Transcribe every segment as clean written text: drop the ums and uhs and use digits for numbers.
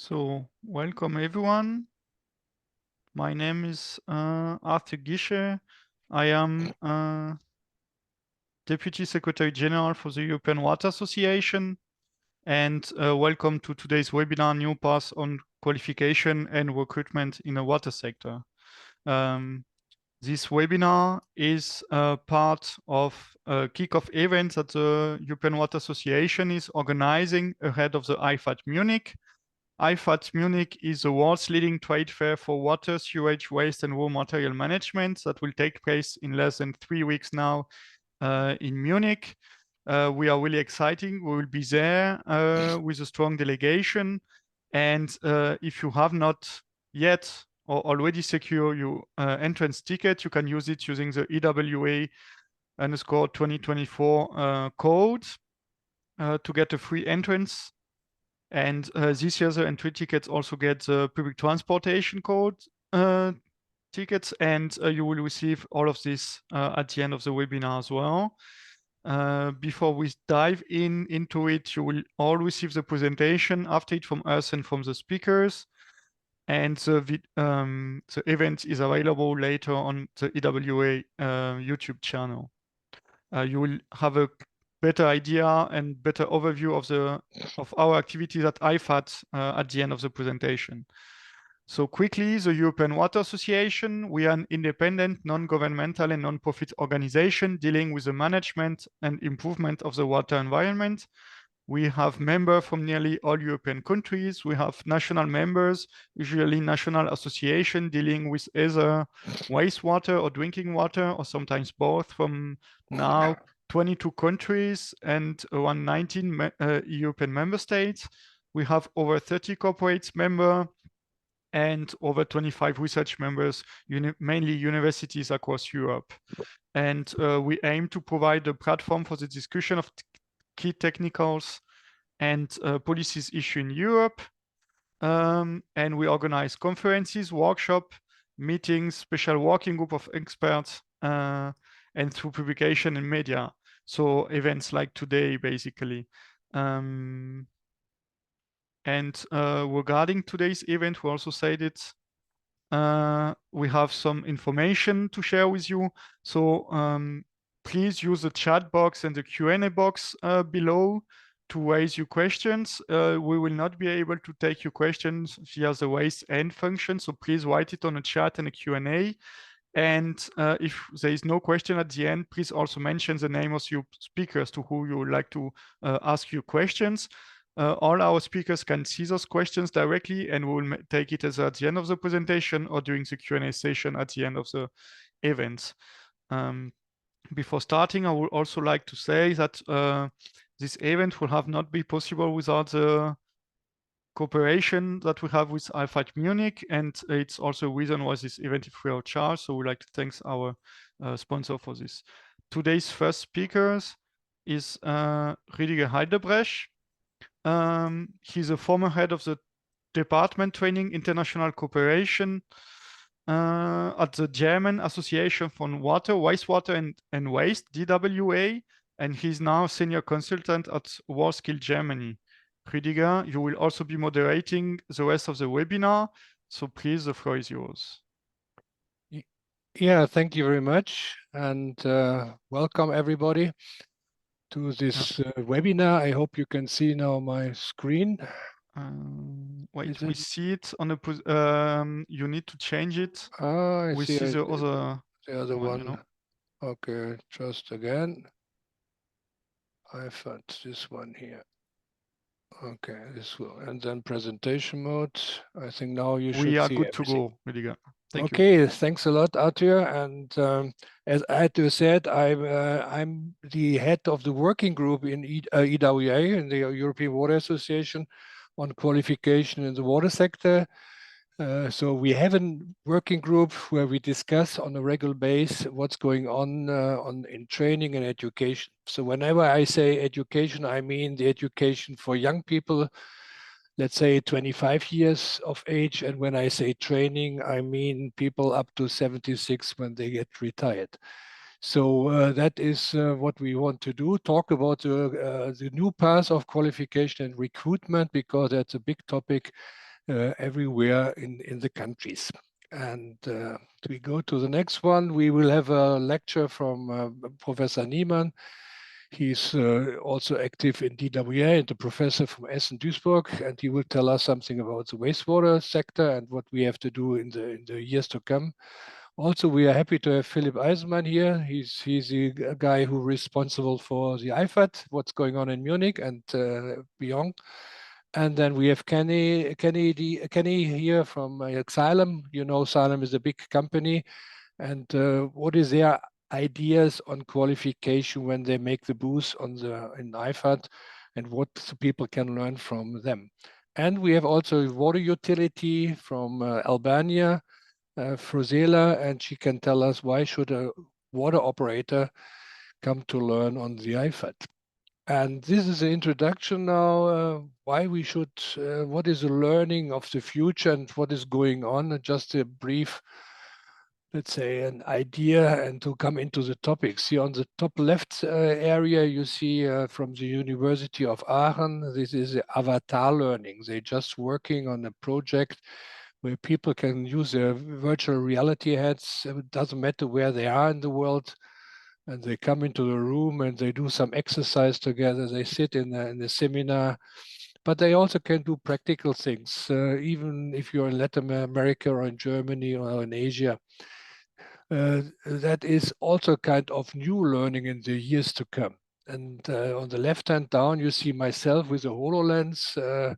So, welcome everyone. My name is Arthur Gische. I am Deputy Secretary General for the European Water Association, and welcome to today's webinar, New Paths on Qualification and Recruitment in the Water Sector. This webinar is part of a kickoff event that the European Water Association is organizing ahead of the IFAT Munich. IFAT Munich is the world's leading trade fair for water, sewage, waste, and raw material management that will take place in less than 3 weeks now in Munich. We are really exciting. We will be there with a strong delegation. And if you have not yet or already secure your entrance ticket, you can use it using the EWA_2024 code to get a free entrance. And this year, the entry tickets also get the public transportation code tickets, and you will receive all of this at the end of the webinar as well. Before we dive into it, you will all receive the presentation after it from us and from the speakers. And the event is available later on the EWA YouTube channel. You will have a better idea and better overview of our activities at IFAT at the end of the presentation. So quickly, the European Water Association, we are an independent, non-governmental and non-profit organization dealing with the management and improvement of the water environment. We have members from nearly all European countries. We have national members, usually national association dealing with either wastewater or drinking water, or sometimes both, from now 22 countries and around 19 European member states. We have over 30 corporate members and over 25 research members, mainly universities across Europe. And we aim to provide a platform for the discussion of key technicals and policies issued in Europe. And we organize conferences, workshops, meetings, special working group of experts, and through publication and media. So events like today, basically. And regarding today's event, we also said it. We have some information to share with you. So please use the chat box and the Q&A box below to raise your questions. We will not be able to take your questions via the raise hand function. So please write it on a chat and a Q&A. And if there is no question at the end, please also mention the name of your speakers to who you would like to ask your questions. All our speakers can see those questions directly, and we will take it as at the end of the presentation or during the Q&A session at the end of the event. Before starting, I would also like to say that this event will have not be possible without the cooperation that we have with IFAT Munich, and it's also a reason why this event is free of charge. So we'd like to thank our sponsor for this. Today's first speakers is Rüdiger Heidebrecht. He's a former head of the Department Training International Cooperation at the German Association for Water, Wastewater and Waste, DWA, and he's now senior consultant at WorldSkill Germany. Rüdiger, you will also be moderating the rest of the webinar, so please, the floor is yours. Yeah, thank you very much, and welcome everybody to this webinar. I hope you can see now my screen. Wait, we see it on the. You need to change it. I we see the other one. You know? Okay, just again. I found this one here. Okay, this will, and then presentation mode. I think now you should see. We are good everything. To go, Rüdiger. Thank you. Okay, thanks a lot, Arthur. And as Arthur said, I'm the head of the working group in EWA, in the European Water Association, on qualification in the water sector. So we have a working group where we discuss on a regular basis what's going on in training and education. So whenever I say education, I mean the education for young people, let's say 25 years of age. And when I say training, I mean people up to 76 when they get retired. So that is what we want to do, talk about the new path of qualification and recruitment, because that's a big topic everywhere in the countries. And we go to the next one. We will have a lecture from Professor Niemann. He's also active in DWA and a professor from Essen Duisburg, and he will tell us something about the wastewater sector and what we have to do in the years to come. Also, we are happy to have Philipp Eisenmann here. He's the guy who is responsible for the IFAD, what's going on in Munich and beyond. And then we have Kenny here from Xylem. You know, Xylem is a big company. And what is their ideas on qualification when they make the booth in IFAD, and what the people can learn from them. And we have also water utility from Albania, Frozela, and she can tell us why should a water operator come to learn on the IFAD. And this is the introduction now, why we should, what is the learning of the future and what is going on, and just a brief, let's say, an idea and to come into the topics. Here on the top left area, you see from the University of Aachen, this is avatar learning. They're just working on a project where people can use their virtual reality heads. It doesn't matter where they are in the world. And they come into the room and they do some exercise together. They sit in the seminar, but they also can do practical things, even if you're in Latin America or in Germany or in Asia. That is also kind of new learning in the years to come. And on the left hand down, you see myself with a HoloLens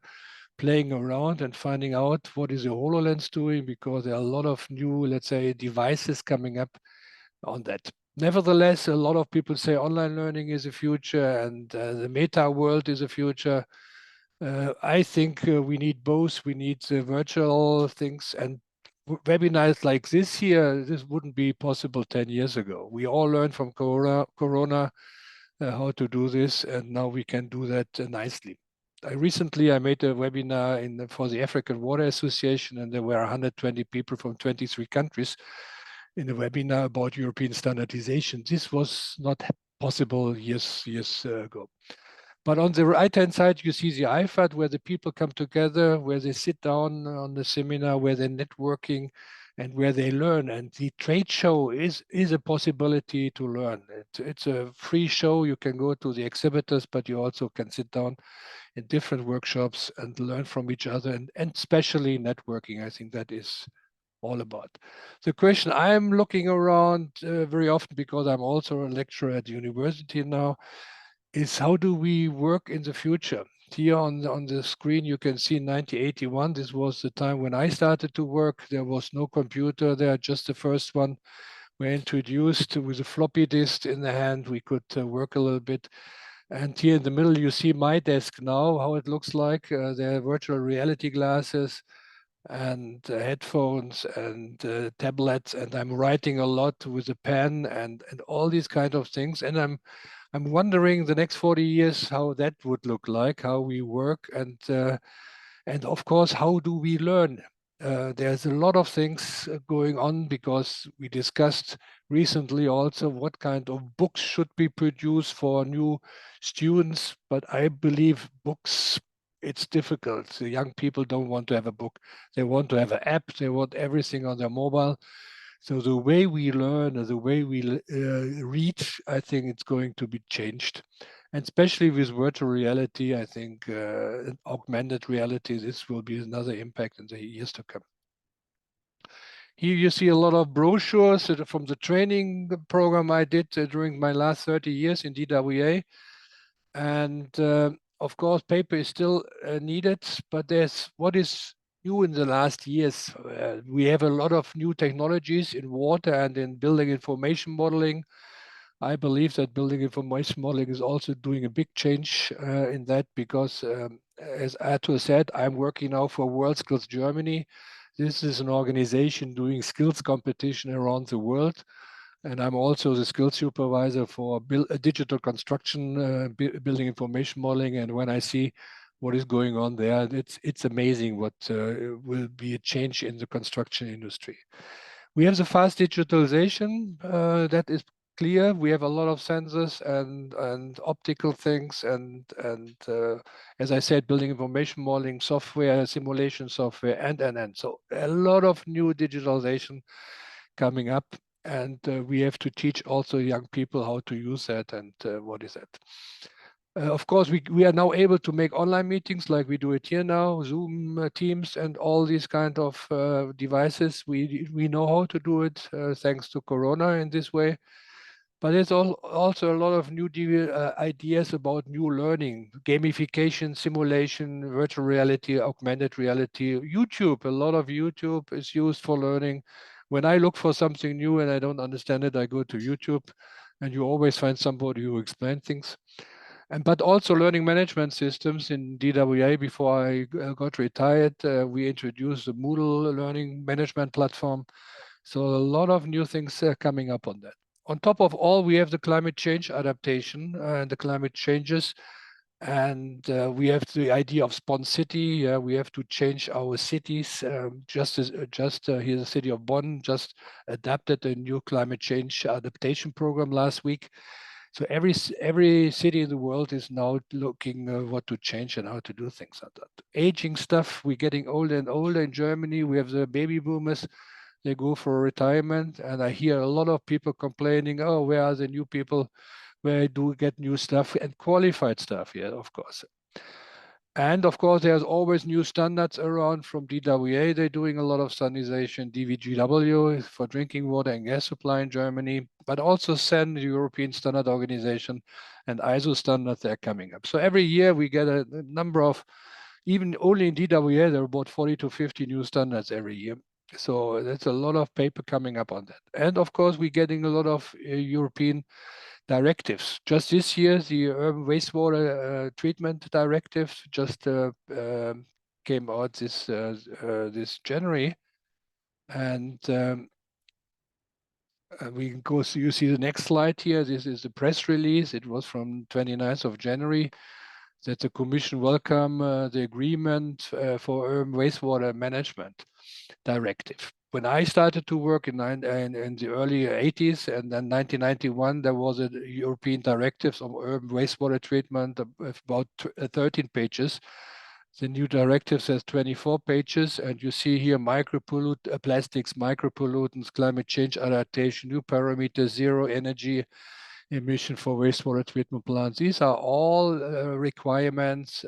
playing around and finding out what is the HoloLens doing, because there are a lot of new, let's say, devices coming up on that. Nevertheless, a lot of people say online learning is a future and the meta world is a future. I think we need both. We need virtual things, and webinars like this here, this wouldn't be possible 10 years ago. We all learned from Corona how to do this, and now we can do that nicely. Recently, I made a webinar for the African Water Association, and there were 120 people from 23 countries in a webinar about European standardization. This was not possible years ago. But on the right-hand side, you see the IFAD, where the people come together, where they sit down on the seminar, where they're networking, and where they learn. And the trade show is a possibility to learn. It's a free show. You can go to the exhibitors, but you also can sit down in different workshops and learn from each other, and especially networking. I think that is all about. The question I'm looking around very often, because I'm also a lecturer at the university now, is how do we work in the future? Here on the screen, you can see 1981. This was the time when I started to work. There was no computer there, just the first one were introduced with a floppy disk in the hand. We could work a little bit. And here in the middle, you see my desk now, how it looks like. There are virtual reality glasses and headphones and tablets, and I'm writing a lot with a pen and all these kind of things. And I'm wondering the next 40 years how that would look like, how we work, and of course, how do we learn? There's a lot of things going on, because we discussed recently also what kind of books should be produced for new students. But I believe books, it's difficult. The young people don't want to have a book. They want to have an app. They want everything on their mobile. So the way we learn, or the way we read, I think it's going to be changed. And especially with virtual reality, I think augmented reality, this will be another impact in the years to come. Here you see a lot of brochures from the training program I did during my last 30 years in DWA. And of course, paper is still needed, but there's what is new in the last years. We have a lot of new technologies in water and in building information modeling. I believe that building information modeling is also doing a big change in that, because as Arthur said, I'm working now for World Skills Germany. This is an organization doing skills competition around the world. And I'm also the skills supervisor for digital construction, building information modeling. And when I see what is going on there, it's amazing what will be a change in the construction industry. We have the fast digitalization that is clear. We have a lot of sensors and optical things and as I said, building information modeling software, simulation software, and. So a lot of new digitalization coming up, and we have to teach also young people how to use that and what is that. Of course, we are now able to make online meetings like we do it here now, Zoom, Teams, and all these kind of devices. We know how to do it thanks to Corona in this way. But there's also a lot of new ideas about new learning, gamification, simulation, virtual reality, augmented reality, YouTube. A lot of YouTube is used for learning. When I look for something new and I don't understand it, I go to YouTube, and you always find somebody who explains things. But also learning management systems in DWA. Before I got retired, we introduced the Moodle learning management platform. So a lot of new things coming up on that. On top of all, we have the climate change adaptation and the climate changes. And we have the idea of Spawn City. We have to change our cities. Here's the city of Bonn just adapted a new climate change adaptation program last week. So every city in the world is now looking what to change and how to do things like that. Aging stuff, we're getting older and older in Germany. We have the baby boomers, they go for retirement. And I hear a lot of people complaining, oh, where are the new people? Where do we get new stuff and qualified stuff? Yeah, of course. And of course, there's always new standards around from DWA. They're doing a lot of standardization, DVGW for drinking water and gas supply in Germany, but also CEN, the European Standard Organization, and ISO standards, they're coming up. So every year we get a number of, even only in DWA, there are about 40 to 50 new standards every year. So that's a lot of paper coming up on that. And of course, we're getting a lot of European directives. Just this year, the urban wastewater treatment directive just came out this January, and we can go. So you see the next slide here. This is the press release. It was from 29th of January that the Commission welcome the agreement for urban wastewater management directive. When I started to work in the early 80s, and then 1991, there was a European directive on urban wastewater treatment of about 13 pages. The new directive says 24 pages, and you see here plastics, micropollutants, climate change adaptation, new parameters, zero energy emission for wastewater treatment plants. These are all requirements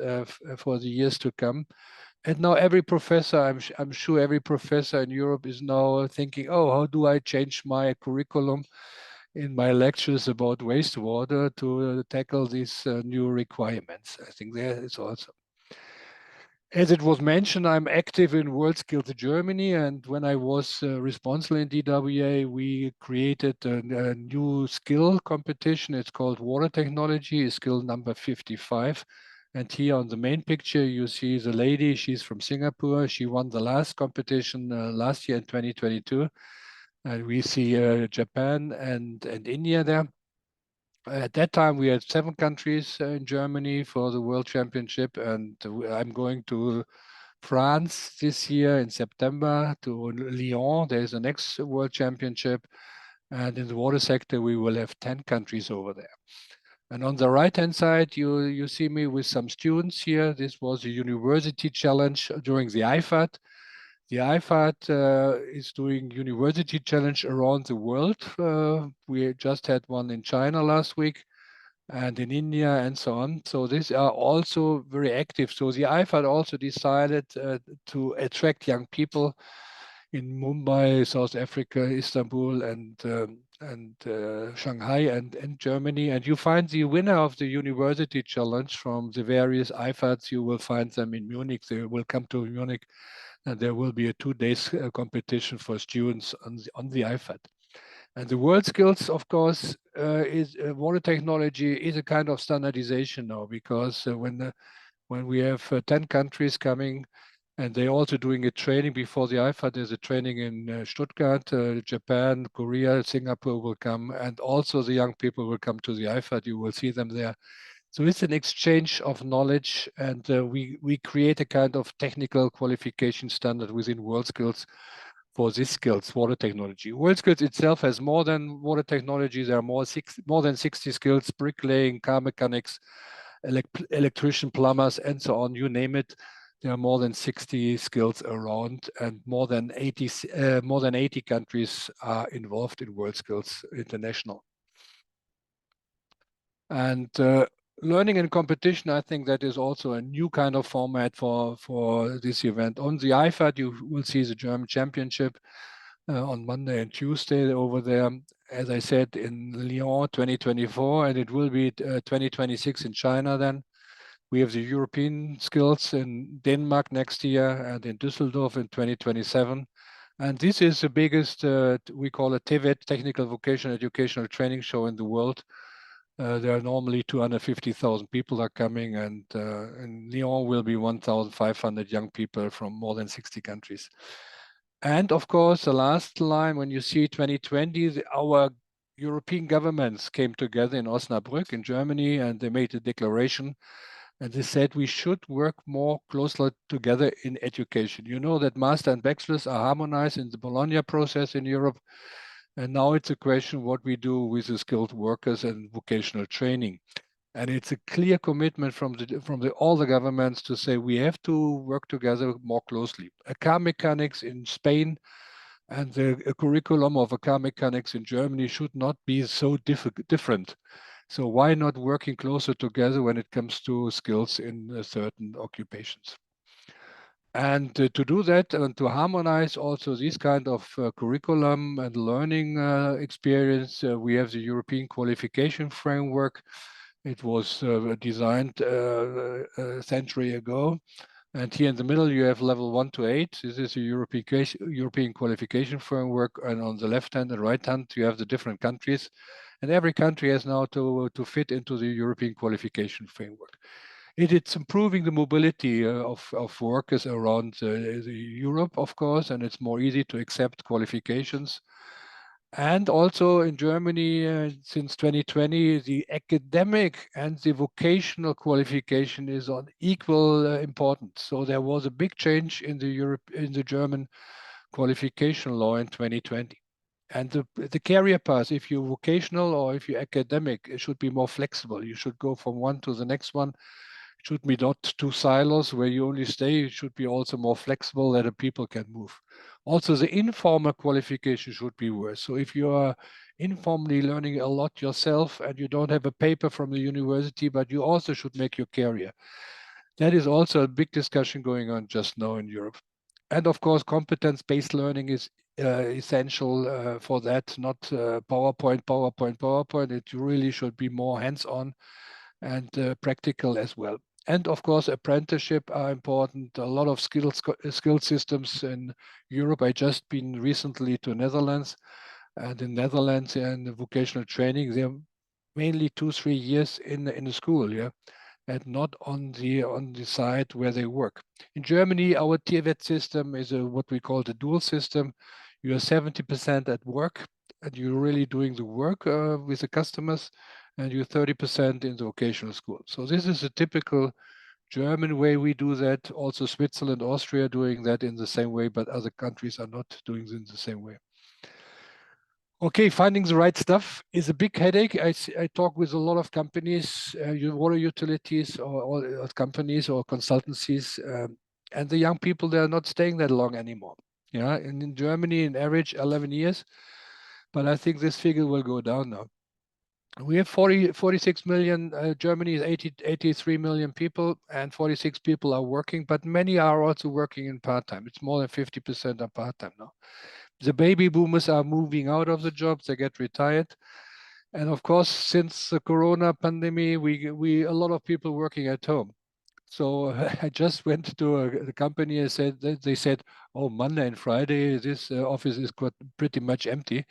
for the years to come. And now every professor, I'm sure every professor in Europe is now thinking, oh, how do I change my curriculum in my lectures about wastewater to tackle these new requirements? I think there is also. As it was mentioned, I'm active in WorldSkills Germany, and when I was responsible in DWA, we created a new skill competition. It's called Water Technology, skill number 55. And here on the main picture, you see the lady, she's from Singapore. She won the last competition last year in 2022. And we see Japan and India there. At that time, we had 7 countries in Germany for the World Championship, and I'm going to France this year in September to Lyon. There's the next World Championship, and in the water sector, we will have 10 countries over there. And on the right-hand side, you see me with some students here. This was a university challenge during the IFAD. The IFAD is doing university challenge around the world. We just had one in China last week and in India and so on. So these are also very active. So the IFAD also decided to attract young people in Mumbai, South Africa, Istanbul, and Shanghai and Germany. And you find the winner of the university challenge from the various IFADs. You will find them in Munich. They will come to Munich, and there will be a 2 days competition for students on the IFAD. And the WorldSkills, of course, is water technology is a kind of standardization now, because when we have 10 countries coming, and they're also doing a training before the IFAD. There's a training in Stuttgart, Japan, Korea, Singapore will come, and also the young people will come to the IFAD. You will see them there. So it's an exchange of knowledge, and we create a kind of technical qualification standard within WorldSkills for these skills, water technology. WorldSkills itself has more than water technology. There are more than 60 skills: bricklaying, car mechanics, electrician, plumbers, and so on. You name it. There are more than 60 skills around, and more than 80 countries are involved in WorldSkills International. And learning and competition, I think that is also a new kind of format for this event. On the IFAD, you will see the German Championship on Monday and Tuesday over there. As I said, in Lyon 2024, and it will be 2026 in China then. We have the European skills in Denmark next year and in Düsseldorf in 2027. And this is the biggest, we call it TVET, Technical Vocational Educational Training Show in the world. There are normally 250,000 people are coming, and in Lyon will be 1,500 young people from more than 60 countries. And of course, the last line, when you see 2020, our European governments came together in Osnabrück in Germany, and they made a declaration. And they said we should work more closely together in education. You know that master and bachelors are harmonized in the Bologna process in Europe. And now it's a question what we do with the skilled workers and vocational training. And it's a clear commitment from all the governments to say we have to work together more closely. A car mechanics in Spain and the curriculum of a car mechanics in Germany should not be so different. So why not working closer together when it comes to skills in certain occupations? And to do that and to harmonize also this kind of curriculum and learning experience, we have the European qualification framework. It was designed a century ago. And here in the middle, you have level 1 to 8. This is a European qualification framework. And on the left hand and right hand, you have the different countries. And every country has now to fit into the European qualification framework. It's improving the mobility of workers around Europe, of course, and it's more easy to accept qualifications. And also in Germany, since 2020, the academic and the vocational qualification is on equal importance. So there was a big change in the German qualification law in 2020. And the career path, if you're vocational or if you're academic, it should be more flexible. You should go from one to the next one. It should be not two silos where you only stay. It should be also more flexible that the people can move. Also, the informal qualification should be worse. So if you are informally learning a lot yourself and you don't have a paper from the university, but you also should make your career. That is also a big discussion going on just now in Europe. And of course, competence-based learning is essential for that, not PowerPoint. It really should be more hands-on and practical as well. And of course, apprenticeship are important. A lot of skill systems in Europe. I just been recently to Netherlands, and in Netherlands and the vocational training, they're mainly 2-3 years in the school, yeah, and not on the side where they work. In Germany, our TVET system is what we call the dual system. You are 70% at work, and you're really doing the work with the customers, and you're 30% in the vocational school. So this is a typical German way we do that. Also Switzerland, Austria doing that in the same way, but other countries are not doing it in the same way. Okay, finding the right stuff is a big headache. I talk with a lot of companies, water utilities or companies or consultancies, and the young people, they're not staying that long anymore. Yeah, and in Germany, in average 11 years, but I think this figure will go down now. We have 46 million, Germany is 83 million people, and 46 people are working, but many are also working in part-time. It's more than 50% are part-time now. The baby boomers are moving out of the jobs, they get retired. And of course, since the Corona pandemic, we a lot of people working at home. So I just went to the company and they said, oh, Monday and Friday, this office is pretty much empty.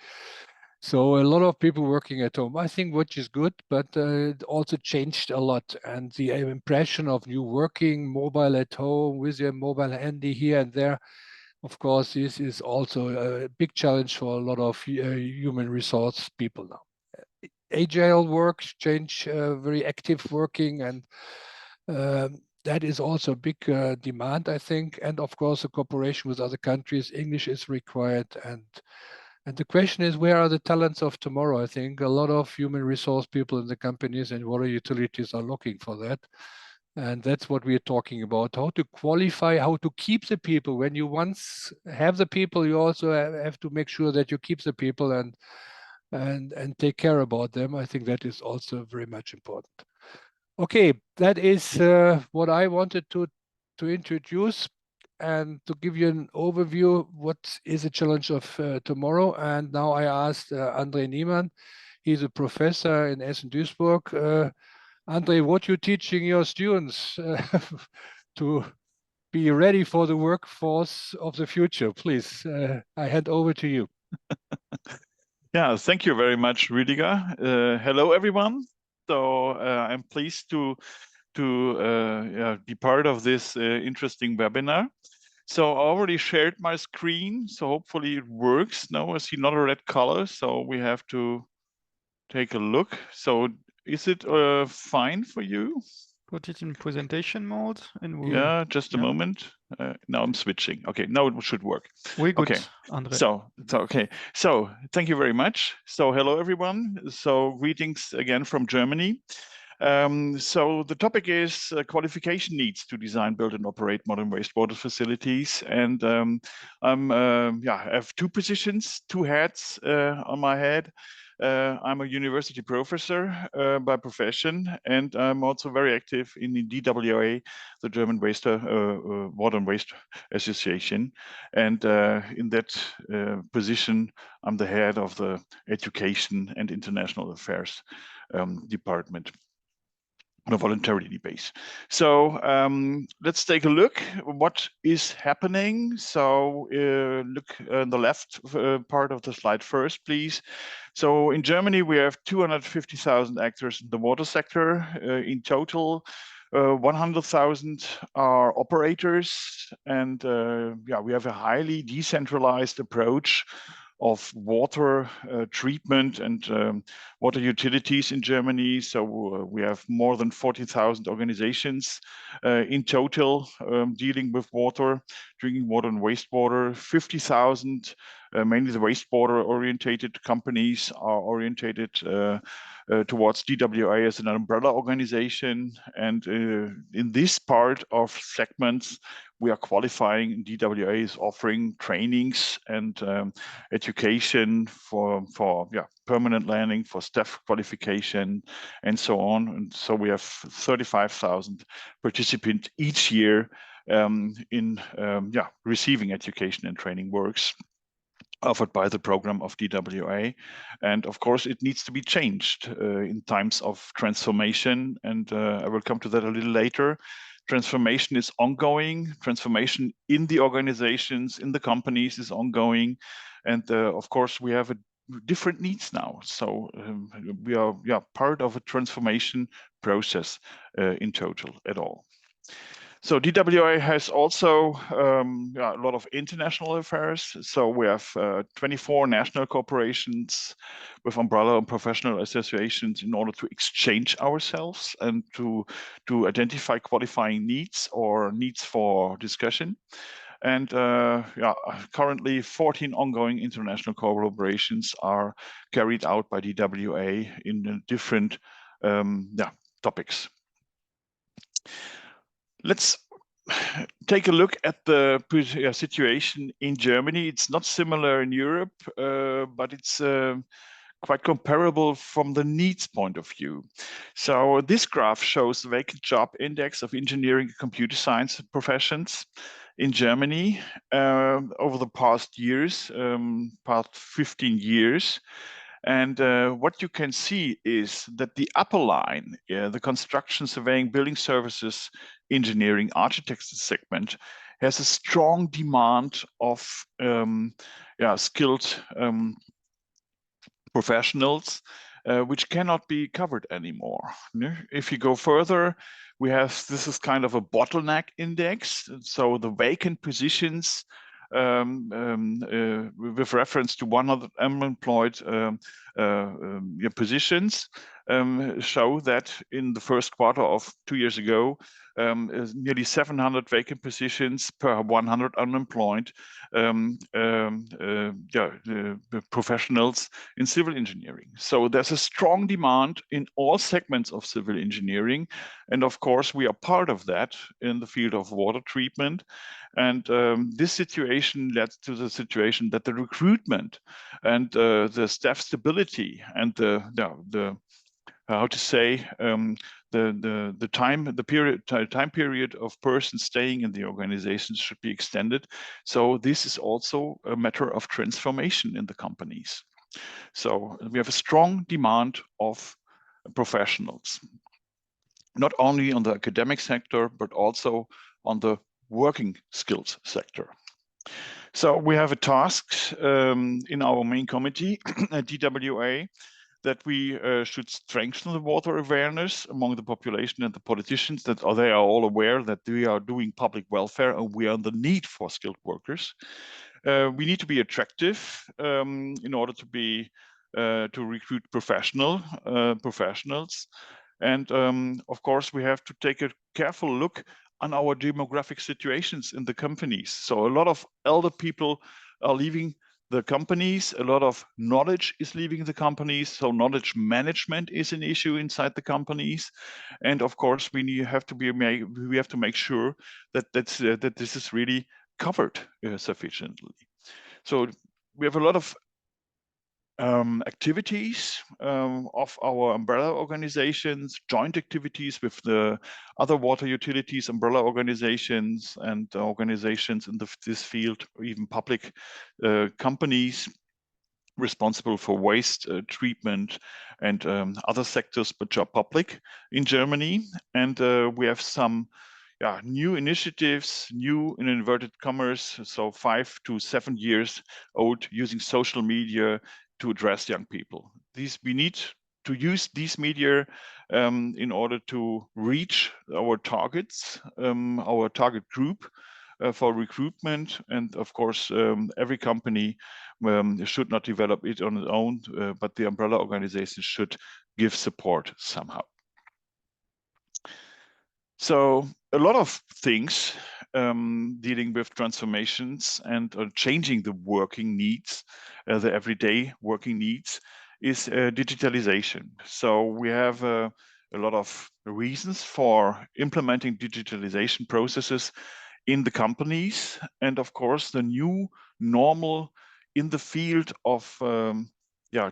So a lot of people working at home, I think, which is good, but it also changed a lot. And the impression of you working mobile at home with your mobile handy here and there, of course, this is also a big challenge for a lot of human resource people now. Agile work, change, very active working, and that is also a big demand, I think. And of course, the cooperation with other countries, English is required. And the question is, where are the talents of tomorrow? I think a lot of human resource people in the companies and water utilities are looking for that. And that's what we're talking about, how to qualify, how to keep the people. When you once have the people, you also have to make sure that you keep the people and take care about them. I think that is also very much important. Okay, that is what I wanted to introduce and to give you an overview what is the challenge of tomorrow. And now I asked André Niemann, he's a professor in Essen-Duisburg. André, what you teaching your students to be ready for the workforce of the future? Please, I hand over to you. Yeah, thank you very much, Rüdiger. Hello, everyone. So I'm pleased to be part of this interesting webinar. So I already shared my screen, so hopefully it works. Now I see not a red color, so we have to take a look. So is it fine for you? Put it in presentation mode and we'll... Yeah, just a moment. Now I'm switching. Okay, now it should work. We're good, okay. André. So thank you very much. So hello everyone. So greetings again from Germany. So the topic is qualification needs to design, build, and operate modern wastewater facilities. And I have two positions, two hats on my head. I'm a university professor by profession, and I'm also very active in the DWA, the German Water and Waste Association. And in that position, I'm the head of the Education and International Affairs department on a voluntarily base. So let's take a look what is happening. So look on the left part of the slide first, please. So in Germany, we have 250,000 actors in the water sector. In total, 100,000 are operators. And we have a highly decentralized approach of water treatment and water utilities in Germany. So we have more than 40,000 organizations in total dealing with water, drinking water and wastewater. 50,000, mainly the wastewater orientated companies are orientated towards DWA as an umbrella organization. And in this part of segments, we are qualifying. DWA is offering trainings and education for permanent landing, for staff qualification, and so on. And so we have 35,000 participants each year in receiving education and training works offered by the program of DWA. And of course, it needs to be changed in times of transformation. And I will come to that a little later. Transformation is ongoing. Transformation in the organizations, in the companies is ongoing. And of course, we have different needs now. So we are part of a transformation process in total at all. So DWA has also a lot of international affairs. So we have 24 national corporations with umbrella and professional associations in order to exchange ourselves and to identify qualifying needs or needs for discussion. And currently 14 ongoing international collaborations are carried out by DWA in different topics. Let's take a look at the situation in Germany. It's not similar in Europe, but it's quite comparable from the needs point of view. So this graph shows the vacant job index of engineering and computer science professions in Germany over the past years, past 15 years. And what you can see is that the upper line, the construction, surveying, building services, engineering, architecture segment, has a strong demand of skilled professionals, which cannot be covered anymore. If you go further, this is kind of a bottleneck index. So the vacant positions with reference to 100 unemployed positions show that in the first quarter of 2 years ago, nearly 700 vacant positions per 100 unemployed professionals in civil engineering. So there's a strong demand in all segments of civil engineering. And of course, we are part of that in the field of water treatment. And this situation led to the situation that the recruitment and the staff stability and the how to say the time period of persons staying in the organizations should be extended. So this is also a matter of transformation in the companies. So we have a strong demand of professionals, not only on the academic sector, but also on the working skills sector. So we have a task in our main committee at DWA that we should strengthen the water awareness among the population and the politicians, that they are all aware that we are doing public welfare and we are in the need for skilled workers. We need to be attractive in order to be to recruit professionals. And of course, we have to take a careful look on our demographic situations in the companies. So a lot of elder people are leaving the companies, a lot of knowledge is leaving the companies, so knowledge management is an issue inside the companies, and of course we have to make sure that that this is really covered sufficiently. So we have a lot of activities of our umbrella organizations, joint activities with the other water utilities, umbrella organizations, and organizations in this field, or even public companies responsible for waste treatment and other sectors which are public in Germany. And we have some new initiatives, new in inverted commas, so 5 to 7 years old, using social media to address young people. We need to use these media in order to reach our targets, our target group for recruitment. And of course, every company should not develop it on its own, but the umbrella organization should give support somehow. So a lot of things dealing with transformations and changing the working needs, the everyday working needs, is digitalization. So we have a lot of reasons for implementing digitalization processes in the companies. And of course, the new normal in the field of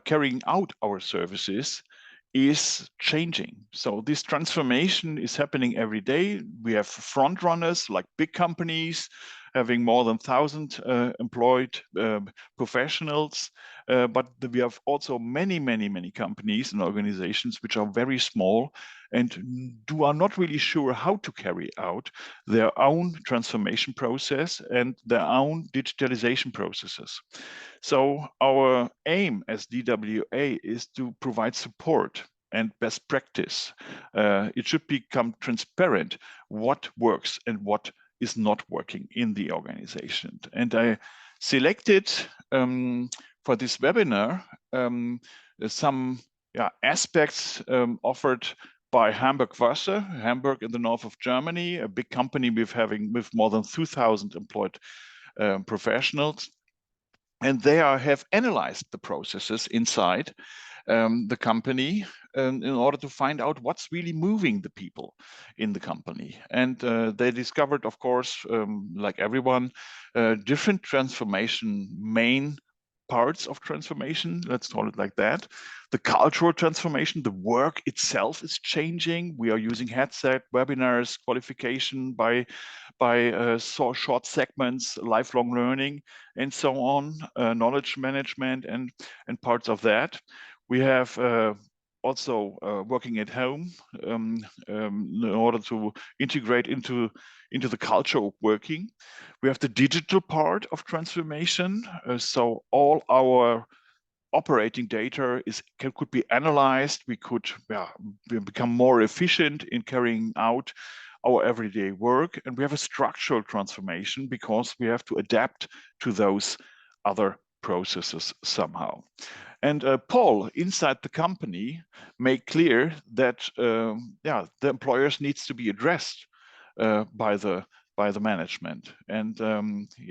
carrying out our services is changing. So this transformation is happening every day. We have front runners like big companies having more than 1,000 employed professionals, but we have also many companies and organizations which are very small and are not really sure how to carry out their own transformation process and their own digitalization processes. So our aim as DWA is to provide support and best practice. It should become transparent what works and what is not working in the organization. And I selected for this webinar some aspects offered by Hamburg Wasser, Hamburg in the north of Germany, a big company with more than 2,000 employed professionals. And they have analyzed the processes inside the company in order to find out what's really moving the people in the company. And they discovered, of course, like everyone, different transformation, main parts of transformation, let's call it like that. The cultural transformation, the work itself is changing. We are using headset, webinars, qualification by short segments, lifelong learning, and so on, knowledge management and parts of that. We have also working at home in order to integrate into the culture of working. We have the digital part of transformation. So all our operating data could be analyzed. We could become more efficient in carrying out our everyday work. And we have a structural transformation because we have to adapt to those other processes somehow. And Paul, inside the company, made clear that the employers needs to be addressed by the management. And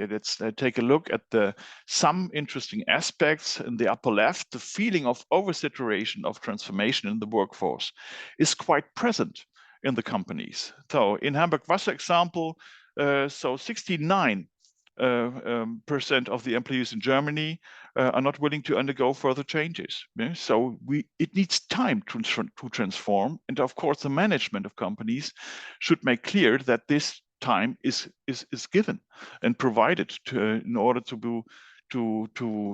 let's take a look at some interesting aspects in the upper left. The feeling of oversaturation of transformation in the workforce is quite present in the companies. So in Hamburg Wasser example, 69% of the employees in Germany are not willing to undergo further changes. Yeah? So it needs time to transform. And of course, the management of companies should make clear that this time is given and provided in order to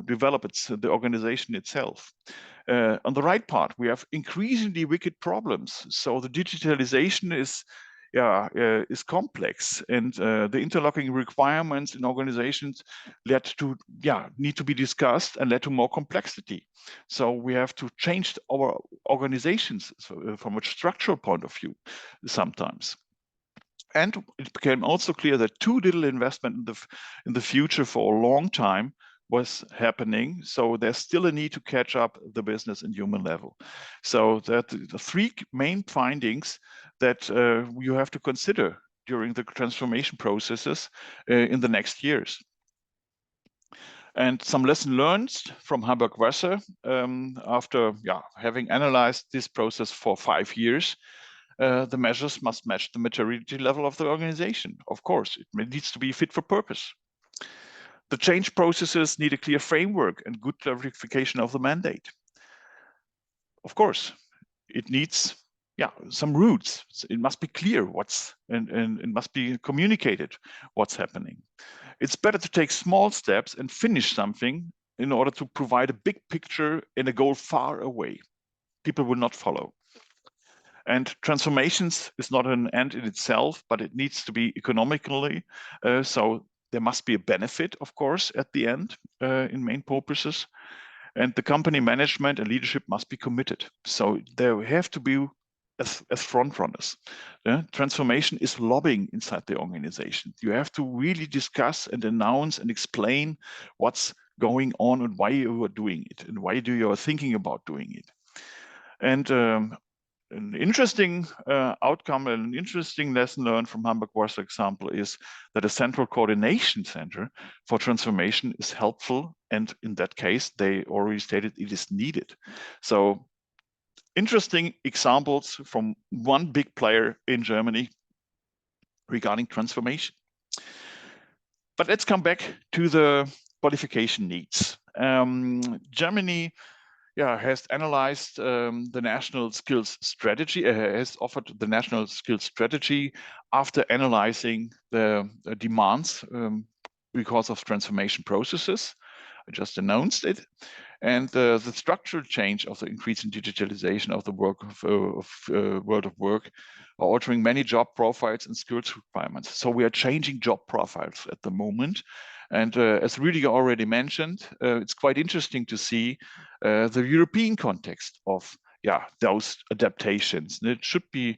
develop the organization itself. On the right part, we have increasingly wicked problems. So the digitalization is complex, and the interlocking requirements in organizations need to be discussed and led to more complexity. So we have to change our organizations from a structural point of view sometimes. And it became also clear that too little investment in the future for a long time was happening. So there's still a need to catch up the business and human level. So that the three main findings that you have to consider during the transformation processes in the next years. And some lesson learned from Hamburg Wasser after having analyzed this process for 5 years. The measures must match the maturity level of the organization. Of course, it needs to be fit for purpose. The change processes need a clear framework and good clarification of the mandate. Of course, it needs some roots. It must be clear and it must be communicated what's happening. It's better to take small steps and finish something in order to provide a big picture and a goal far away. People will not follow. And transformations is not an end in itself, but it needs to be economically. So there must be a benefit, of course, at the end in main purposes. And the company management and leadership must be committed. So they have to be as front runners. Transformation is lobbying inside the organization. You have to really discuss and announce and explain what's going on and why you are doing it and why you are thinking about doing it. And an interesting outcome, an interesting lesson learned from Hamburg Wasser example is that a central coordination center for transformation is helpful. And in that case, they already stated it is needed. So interesting examples from one big player in Germany regarding transformation. But let's come back to the qualification needs. Germany has analyzed the national skills strategy, has offered the national skills strategy after analyzing the demands because of transformation processes. I just announced it. And the structural change of the increasing digitalization of the world of work are altering many job profiles and skills requirements. So we are changing job profiles at the moment. And as Rüdiger already mentioned, it's quite interesting to see the European context of those adaptations. And it should be,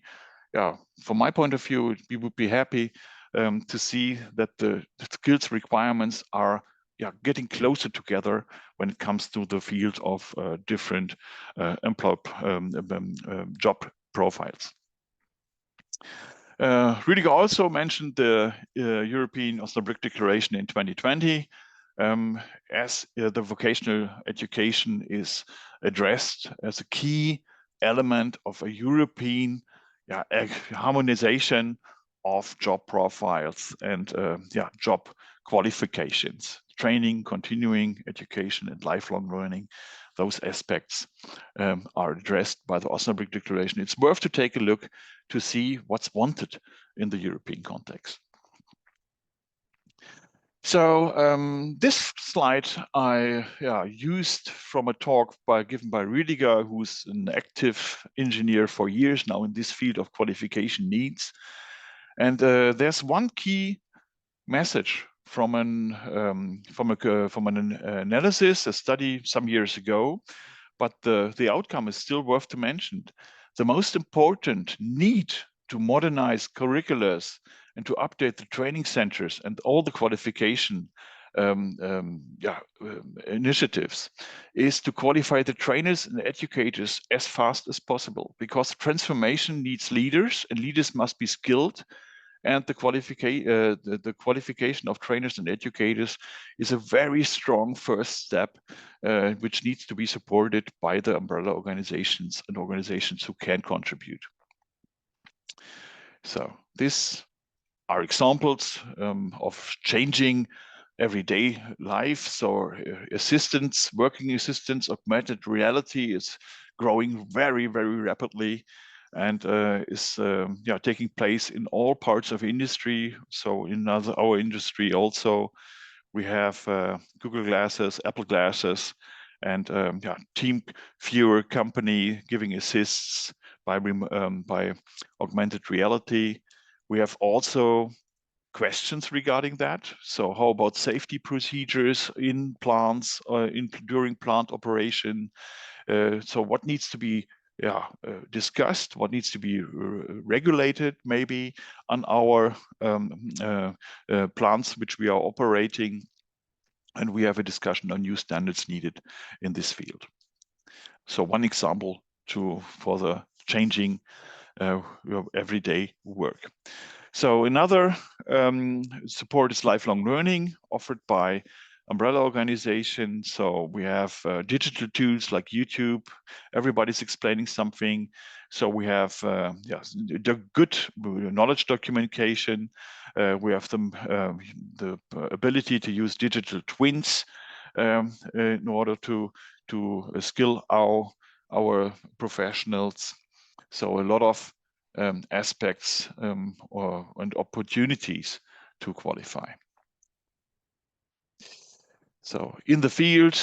from my point of view, we would be happy to see that the skills requirements are getting closer together when it comes to the field of different job profiles. Rüdiger also mentioned the European Osnabrück Declaration in 2020, as the vocational education is addressed as a key element of a European harmonization of job profiles and job qualifications, training, continuing education, and lifelong learning. Those aspects are addressed by the Osnabrück Declaration. It's worth to take a look to see what's wanted in the European context. So this slide I used from a talk given by Rüdiger, who's an active engineer for years now in this field of qualification needs. And there's one key message from an analysis, a study some years ago, but the outcome is still worth to mention. The most important need to modernize curricula and to update the training centers and all the qualification initiatives is to qualify the trainers and educators as fast as possible, because transformation needs leaders, and leaders must be skilled. And the qualification of trainers and educators is a very strong first step, which needs to be supported by the umbrella organizations and organizations who can contribute. So these are examples of changing everyday life. So assistance, working assistance, augmented reality is growing very, very rapidly, and is taking place in all parts of industry. So in our industry also, we have Google Glasses, Apple Glasses, and Team Viewer company giving assists by augmented reality. We have also questions regarding that. So how about safety procedures in plants, during plant operation? So what needs to be discussed, what needs to be regulated maybe on our plants which we are operating, and we have a discussion on new standards needed in this field. So one example for the changing everyday work. So another support is lifelong learning offered by umbrella organization. So we have digital tools like YouTube. Everybody's explaining something. So we have the good knowledge documentation. We have the ability to use digital twins in order to skill our professionals. So a lot of aspects and opportunities to qualify. So in the field,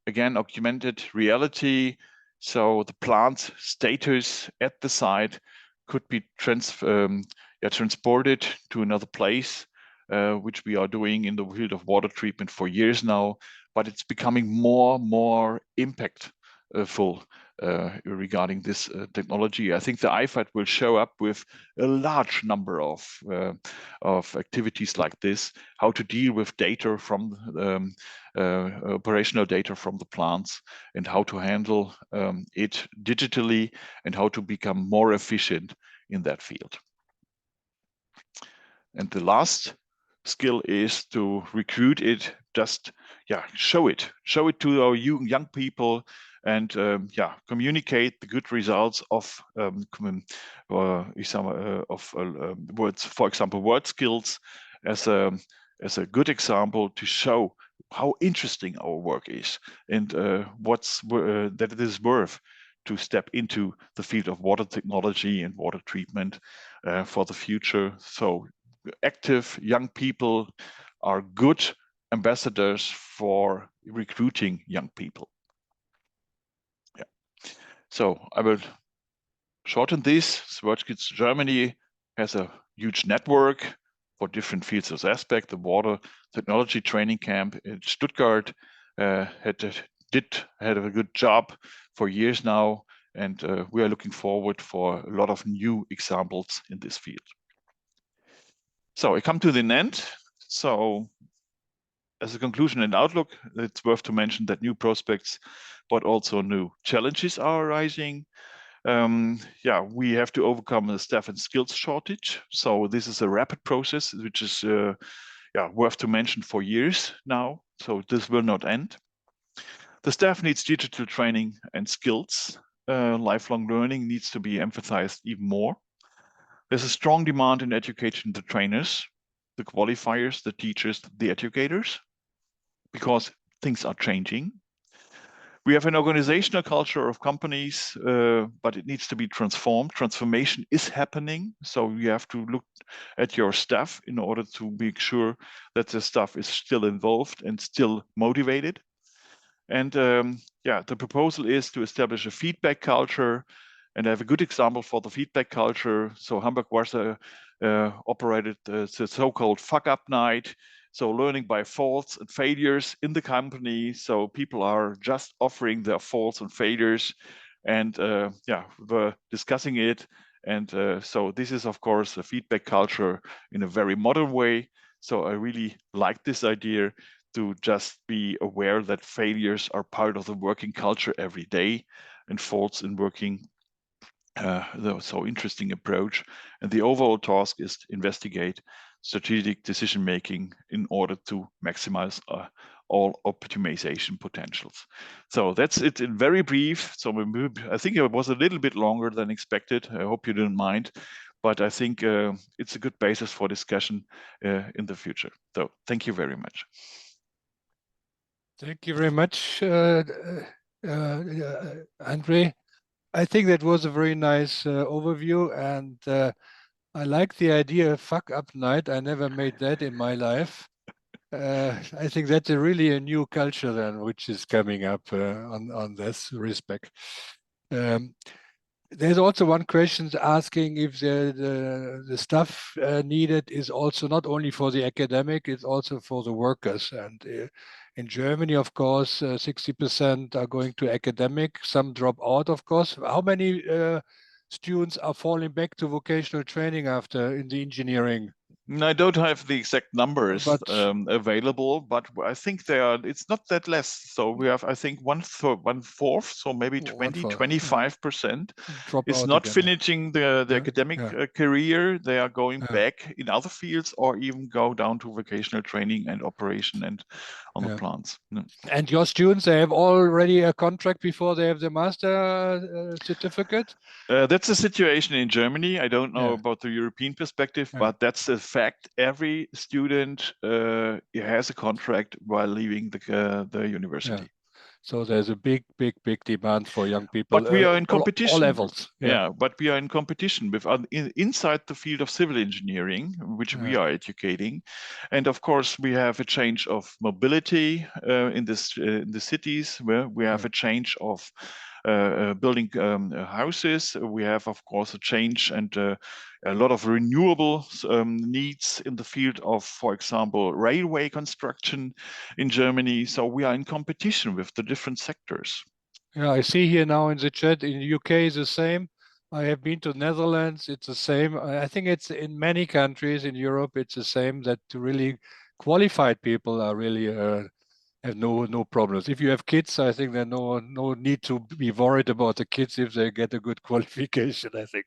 again, augmented reality. So the plant status at the site could be transported to another place, which we are doing in the field of water treatment for years now, but it's becoming more impactful regarding this technology. I think the IFAD will show up with a large number of activities like this, how to deal with data from operational data from the plants, and how to handle it digitally, and how to become more efficient in that field. And the last skill is to recruit it, just show it to our young people, and communicate the good results of words, for example, word skills, as a good example to show how interesting our work is, and that it is worth to step into the field of water technology and water treatment for the future. So active young people are good ambassadors for recruiting young people. So I will shorten this. SwordKids Germany has a huge network for different fields of aspect. The water technology training camp in Stuttgart had a good job for years now, and we are looking forward for a lot of new examples in this field. So I come to the end. So as a conclusion and outlook, it's worth to mention that new prospects, but also new challenges are arising. We have to overcome the staff and skills shortage. So this is a rapid process, which is worth to mention for years now. So this will not end. The staff needs digital training and skills. Lifelong learning needs to be emphasized even more. There's a strong demand in education, the trainers, the qualifiers, the teachers, the educators, because things are changing. We have an organizational culture of companies, but it needs to be transformed. Transformation is happening. So you have to look at your staff in order to make sure that the staff is still involved and still motivated. And the proposal is to establish a feedback culture. And I have a good example for the feedback culture. So Hamburg Warsaw operated the so-called fuck-up night. So learning by faults and failures in the company. So people are just offering their faults and failures, and we're discussing it. And so this is, of course, a feedback culture in a very modern way. So I really like this idea to just be aware that failures are part of the working culture every day, and faults in working. So interesting approach. And the overall task is to investigate strategic decision making in order to maximize all optimization potentials. So that's it in very brief. So I think it was a little bit longer than expected. I hope you didn't mind, but I think it's a good basis for discussion in the future. So thank you very much. Thank you very much, Andre. I think that was a very nice overview, and I like the idea of fuck up night. I never made that in my life. I think that's really a new culture then, which is coming up on this respect. There's also one question asking if the stuff needed is also not only for the academic, it's also for the workers. And in Germany, of course, 60% are going to academic, some drop out, of course. How many students are falling back to vocational training after in the engineering? I don't have the exact numbers But available, but I think it's not that less. So we have, I think, one fourth, so maybe 25% is not again. finishing the academic career. They are going back in other fields or even go down to vocational training and operation and on the plants. And your students, they have already a contract before they have the master certificate? That's the situation in Germany. I don't know about the European perspective, but that's a fact. Every student has a contract while leaving the university. So there's a big demand for young people. But we are in competition. All levels. But we are in competition with inside the field of civil engineering, which we are educating, and of course we have a change of mobility in the cities, where we have a change of building houses. We have, of course, a change and a lot of renewable needs in the field of, for example, railway construction in Germany. So we are in competition with the different sectors. Yeah, I see here now in the chat, in the UK is the same. I have been to Netherlands, it's the same. I think it's in many countries in Europe, it's the same, that really qualified people are really have no problems. If you have kids, I think there's no need to be worried about the kids if they get a good qualification, I think.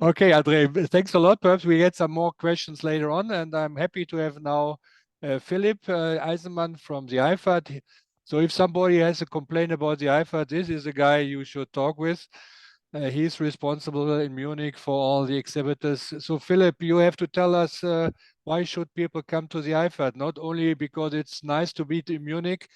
Okay, Andre, thanks a lot. Perhaps we get some more questions later on, and I'm happy to have now Philipp Eisenmann from the IFAD. So if somebody has a complaint about the IFAD, this is the guy you should talk with. He's responsible in Munich for all the exhibitors. So Philipp, you have to tell us why should people come to the IFAD? Not only because it's nice to be in Munich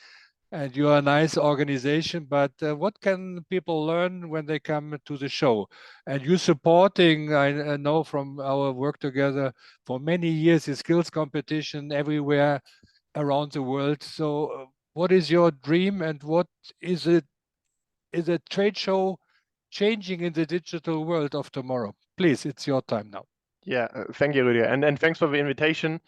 and you are a nice organization, but what can people learn when they come to the show? And you supporting, I know from our work together for many years, the skills competition everywhere around the world. So what is your dream, and what is it? Is a trade show changing in the digital world of tomorrow? Please, it's your time now. Yeah, thank you, Rüdiger, and thanks for the invitation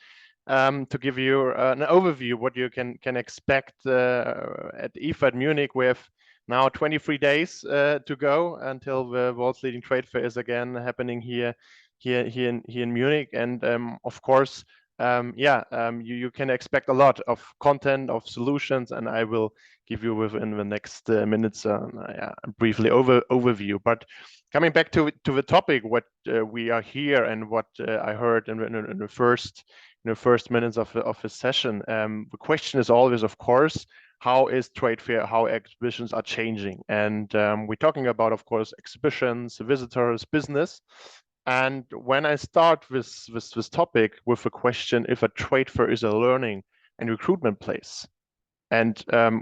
to give you an overview what you can expect at IFAD Munich. We have now 23 days to go until the world's leading trade fair is again happening here in Munich, and of course, you can expect a lot of content, of solutions, and I will give you within the next minutes briefly overview. But coming back to the topic, what we are here and what I heard in the first minutes of the session, the question is always, of course, how is trade fair, how exhibitions are changing, and we're talking about, of course, exhibitions, visitors, business. And when I start this topic with the question if a trade fair is a learning and recruitment place, and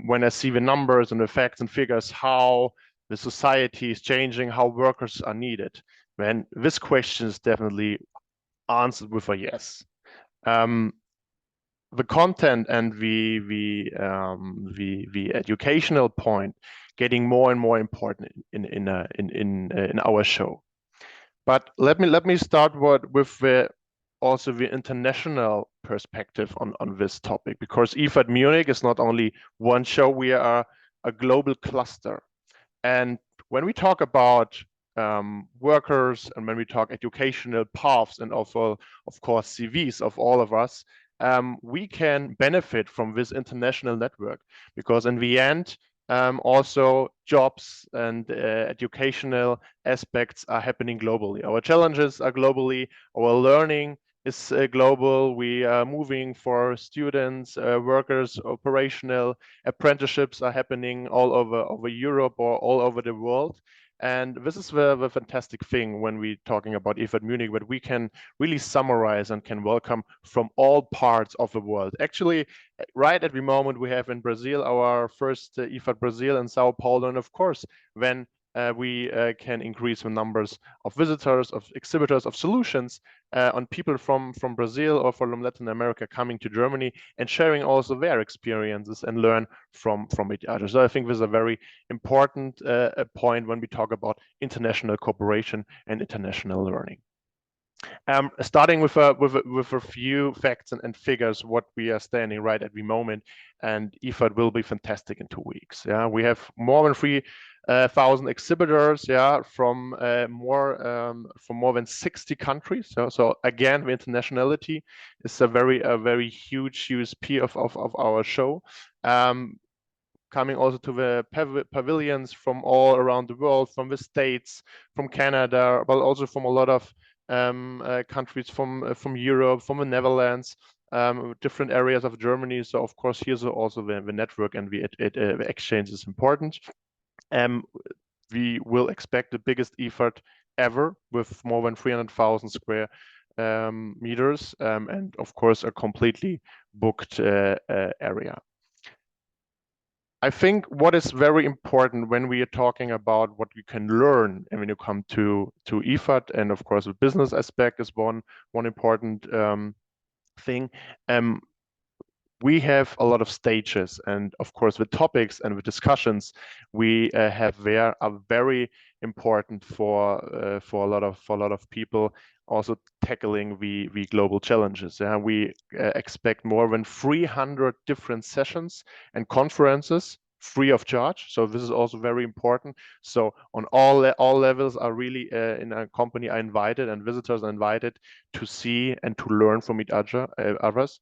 when I see the numbers and the facts and figures, how the society is changing, how workers are needed, then this question is definitely answered with a yes. The content and the educational point getting more and more important in our show. But let me start with also the international perspective on this topic, because IFAD Munich is not only one show, we are a global cluster. And when we talk about workers, and when we talk educational paths, and also, of course, CVs of all of us, we can benefit from this international network, because in the end, also jobs and educational aspects are happening globally. Our challenges are globally, our learning is global. We are moving for students, workers, operational apprenticeships are happening all over Europe or all over the world. And this is the fantastic thing when we're talking about IFAD Munich, that we can really summarize and can welcome from all parts of the world. Actually, right at the moment, we have in Brazil our first IFAD Brazil in Sao Paulo. And of course, when we can increase the numbers of visitors, of exhibitors, of solutions on people from Brazil or from Latin America coming to Germany and sharing also their experiences and learn from each other. So I think this is a very important point when we talk about international cooperation and international learning. Starting with a few facts and figures, what we are standing right at the moment, and IFAD will be fantastic in 2 weeks. Yeah, we have more than 3,000 exhibitors. Yeah, from more than 60 countries. So again, the internationality is a very huge USP of our show. Coming also to the pavilions from all around the world, from the States, from Canada, but also from a lot of countries from Europe, from the Netherlands, different areas of Germany. So of course, here's also the network and the exchange is important. We will expect the biggest IFAD ever with more than 300,000 square meters, and of course a completely booked area. I think what is very important when we are talking about what you can learn and when you come to IFAD, and of course the business aspect is one important thing. We have a lot of stages, and of course the topics and the discussions we have there are very important for a lot of people also tackling the global challenges. We expect more than 300 different sessions and conferences free of charge. So this is also very important. So on all levels are really in a company are invited, and visitors are invited to see and to learn from each other. Others.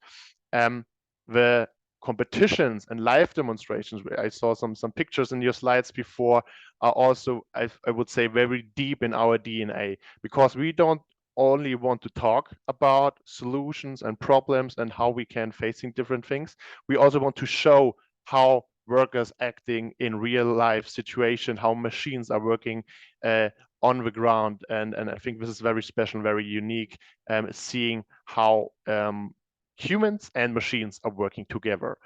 The competitions and live demonstrations, I saw some pictures in your slides before, are also, I would say, very deep in our DNA, because we don't only want to talk about solutions and problems and how we can facing different things. We also want to show how workers acting in real life situation, how machines are working on the ground. And I think this is very special, very unique, seeing how humans and machines are working together.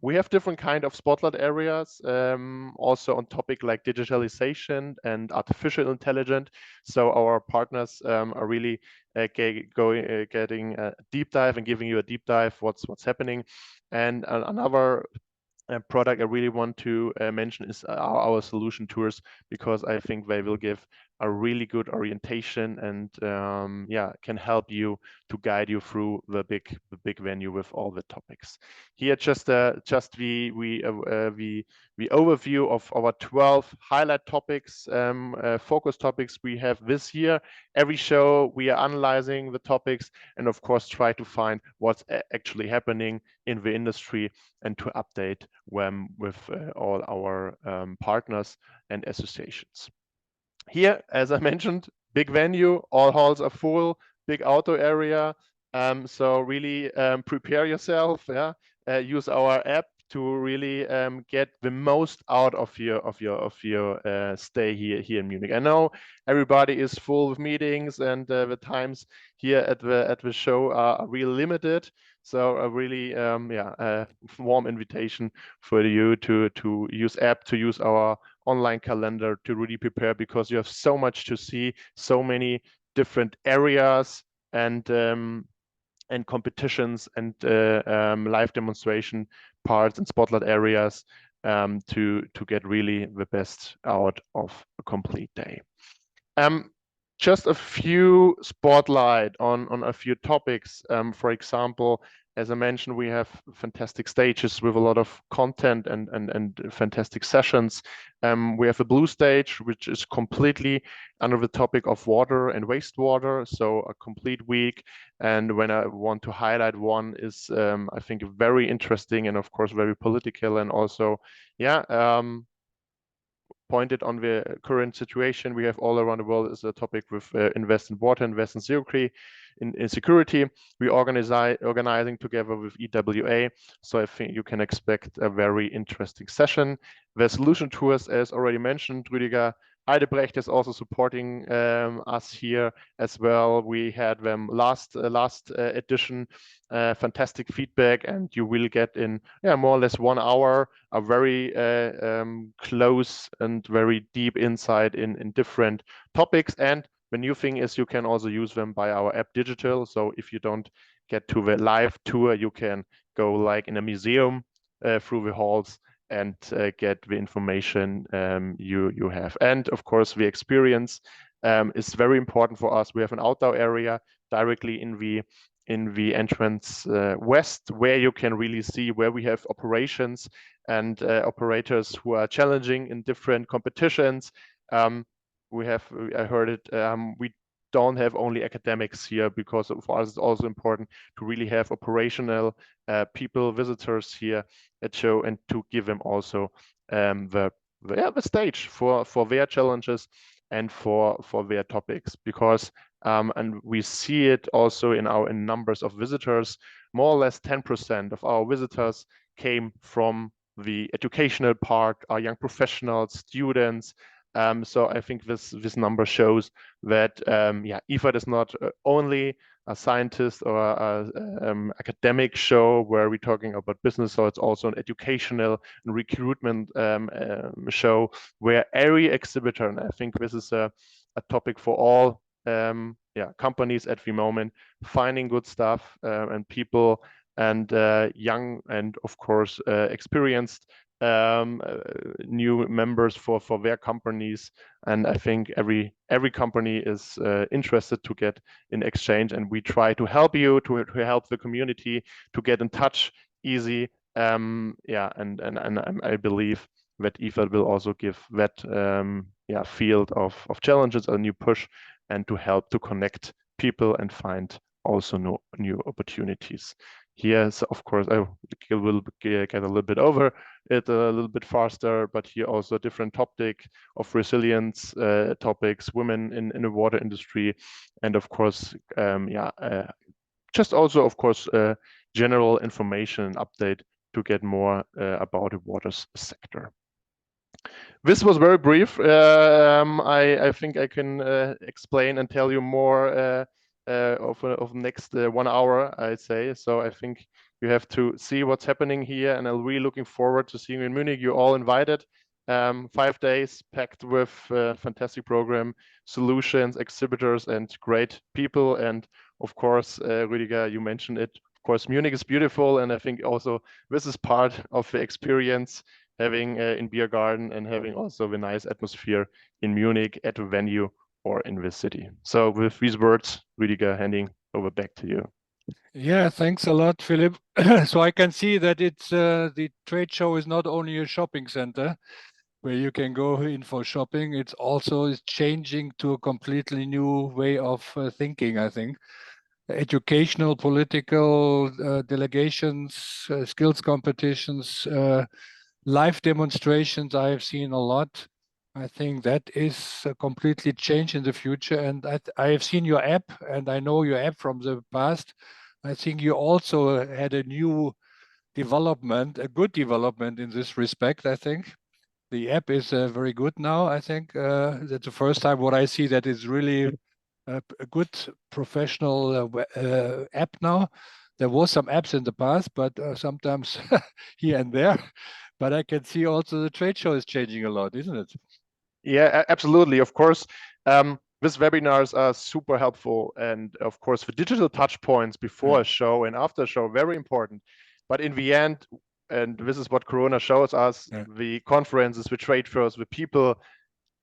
We have different kind of spotlight areas, also on topic like digitalization and artificial intelligence. So our partners are really getting a deep dive and giving you a deep dive what's happening. And another product I really want to mention is our solution tours, because I think they will give a really good orientation and can help you to guide you through the big venue with all the topics. Here just the overview of our 12 highlight topics, focus topics we have this year. Every show we are analyzing the topics and of course try to find what's actually happening in the industry and to update them with all our partners and associations. Here, as I mentioned, big venue, all halls are full, big outdoor area. So really prepare yourself. Yeah, use our app to really get the most out of your stay here in Munich. I know everybody is full of meetings, and the times here at the show are really limited. So a really warm invitation for you to use app, to use our online calendar to really prepare, because you have so much to see, so many different areas and competitions and live demonstration parts and spotlight areas to get really the best out of a complete day. Just a few spotlight on a few topics. For example, As I mentioned, we have fantastic stages with a lot of content and fantastic sessions. We have a blue stage, which is completely under the topic of water and wastewater, so a complete week. And when I want to highlight one is, I think, very interesting and of course very political, and also, yeah, pointed on the current situation we have all around the world is a topic with invest in water, invest in security. We organizing together with EWA, so I think you can expect a very interesting session. The solution tours, as already mentioned, Rüdiger Heidebrecht is also supporting us here as well. We had them last edition. Fantastic feedback, and you will get in more or less 1 hour a very close and very deep insight in different topics. And the new thing is you can also use them by our app digital. So if you don't get to the live tour, you can go like in a museum through the halls and get the information you have. And of course, the experience is very important for us. We have an outdoor area directly in the entrance west, where you can really see where we have operations and operators who are challenging in different competitions. I heard it, we don't have only academics here, because for us it's also important to really have operational people, visitors here at show, and to give them also the stage for their challenges and for their topics, because and we see it also in numbers of visitors. More or less 10% of our visitors came from the educational part, our young professionals, students. So I think this number shows that IFAD is not only a scientist or a academic show where we're talking about business, so it's also an educational and recruitment show where every exhibitor, and I think this is a topic for all companies at the moment, finding good stuff and people and young and of course experienced new members for their companies. And I think every company is interested to get in exchange, and we try to help you to help the community to get in touch easy. And I believe that IFAD will also give that field of challenges a new push, and to help to connect people and find also new opportunities. Here, so of course, I will get a little bit over it a little bit faster, but here also a different topic of resilience topics, women in the water industry, and of course, just also, of course, general information update to get more about the water sector. This was very brief. I think I can explain and tell you more of next 1 hour, I'd say. So I think you have to see what's happening here, and I'm really looking forward to seeing you in Munich. You're all invited. 5 days packed with fantastic program, solutions, exhibitors, and great people. And of course, Rüdiger, you mentioned it. Of course, Munich is beautiful, and I think also this is part of the experience, having in beer garden and having also the nice atmosphere in Munich at a venue or in the city. So with these words, Rüdiger, handing over back to you. Yeah, thanks a lot, Philip. So I can see that it's the trade show is not only a shopping center where you can go in for shopping. It's also changing to a completely new way of thinking, I think. Educational, political delegations, skills competitions, live demonstrations, I have seen a lot. I think that is a completely change in the future. And I have seen your app, and I know your app from the past. I think you also had a new development, a good development in this respect, I think. The app is very good now, I think. That's the first time what I see that is really a good professional app now. There was some apps in the past, but sometimes here and there. But I can see also the trade show is changing a lot, isn't it? Yeah, absolutely. Of course, these webinars are super helpful. And of course, the digital touch points before a show and after a show, very important. But in the end, and this is what Corona shows us, the conferences, the trade fairs, the people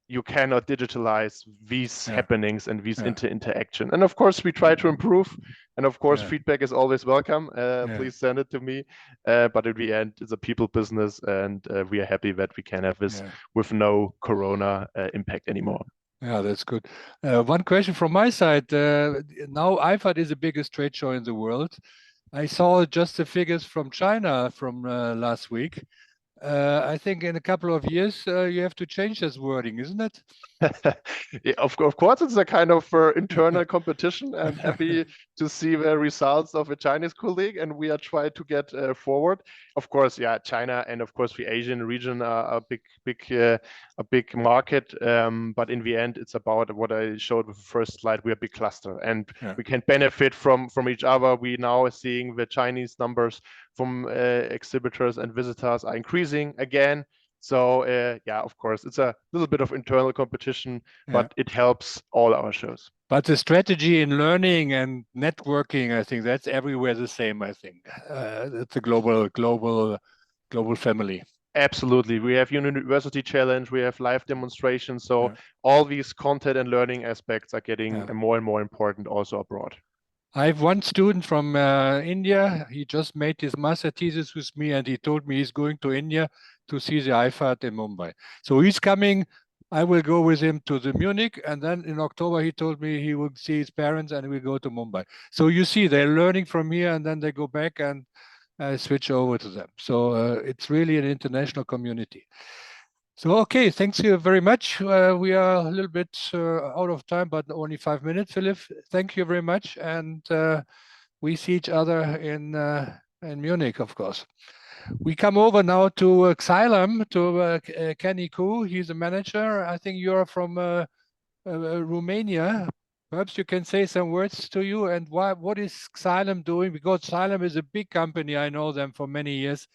you cannot digitalize these Yeah. happenings and these Yeah. interaction. And of course, we try to improve. And of course, Yeah. feedback is always welcome. Yeah. Please send it to me. But in the end, it's a people business, and we are happy that we can have this Yeah. with no Corona impact anymore. Yeah, that's good. One question from my side. Now IFAD is the biggest trade show in the world. I saw just the figures from China from last week. I think in a couple of years you have to change this wording, isn't it? Yeah, of course, it's a kind of internal competition. I'm happy to see the results of a Chinese colleague, and we are trying to get forward. Of course, yeah, China and of course the Asian region are a big market. But in the end, it's about what I showed with the first slide. We're a big cluster, and we can benefit from each other. We now are seeing the Chinese numbers from exhibitors and visitors are increasing again. So yeah, of course, it's a little bit of internal competition, but it helps all our shows. But the strategy in learning and networking, I think that's everywhere the same. I think it's a global family. Absolutely, we have university challenge, we have live demonstrations, so all these content and learning aspects are getting more and more important also abroad. I have one student from India. He just made his master thesis with me, and he told me he's going to India to see the IFAD in Mumbai. So he's coming. I will go with him to the Munich, and then in October he told me he will see his parents and we go to Mumbai. So you see, they're learning from here, and then they go back and switch over to them. So it's really an international community. So, okay, thanks you very much. We are a little bit out of time, but only 5 minutes, Philip. Thank you very much. And we see each other in Munich, of course. We come over now to Xylem, to Kenny Koo. He's a manager. I think you're from Romania. Perhaps you can say some words to you and what is Xylem doing? Because Xylem is a big company. I know them for many years.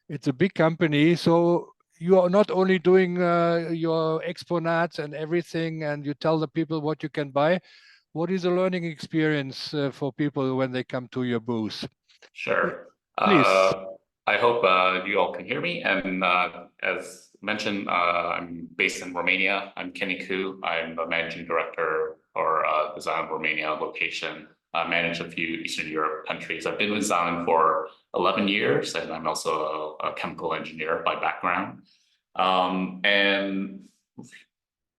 It's a big company. So you are not only doing your exponats and everything, and you tell the people what you can buy. What is a learning experience for people when they come to your booth? Sure. Please. I hope you all can hear me. And as mentioned, I'm based in Romania. I'm Kenny Koo. I'm the managing director for the Xylem Romania location. I manage a few Eastern Europe countries. I've been with Xylem for 11 years, and I'm also a chemical engineer by background. And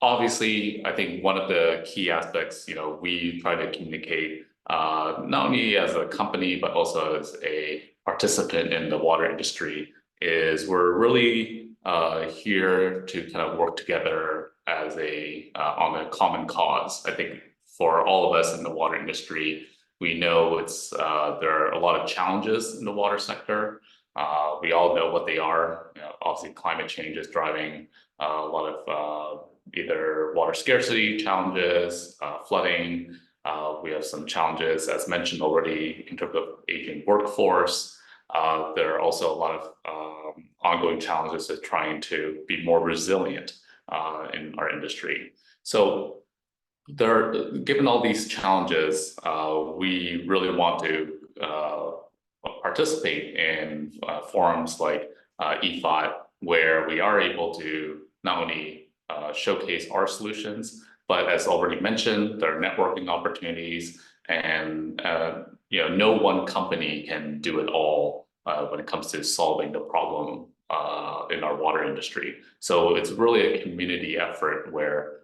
obviously, I think one of the key aspects, we try to communicate not only as a company, but also as a participant in the water industry, is we're really here to kind of work together as on a common cause. I think for all of us in the water industry, we know there are a lot of challenges in the water sector. We all know what they are. Obviously, climate change is driving a lot of either water scarcity challenges, flooding. We have some challenges, as mentioned already, in terms of aging workforce. There are also a lot of ongoing challenges of trying to be more resilient in our industry. So given all these challenges, we really want to participate in forums like IFAD, where we are able to not only showcase our solutions, but as already mentioned, there are networking opportunities, and no one company can do it all when it comes to solving the problem in our water industry. So it's really a community effort where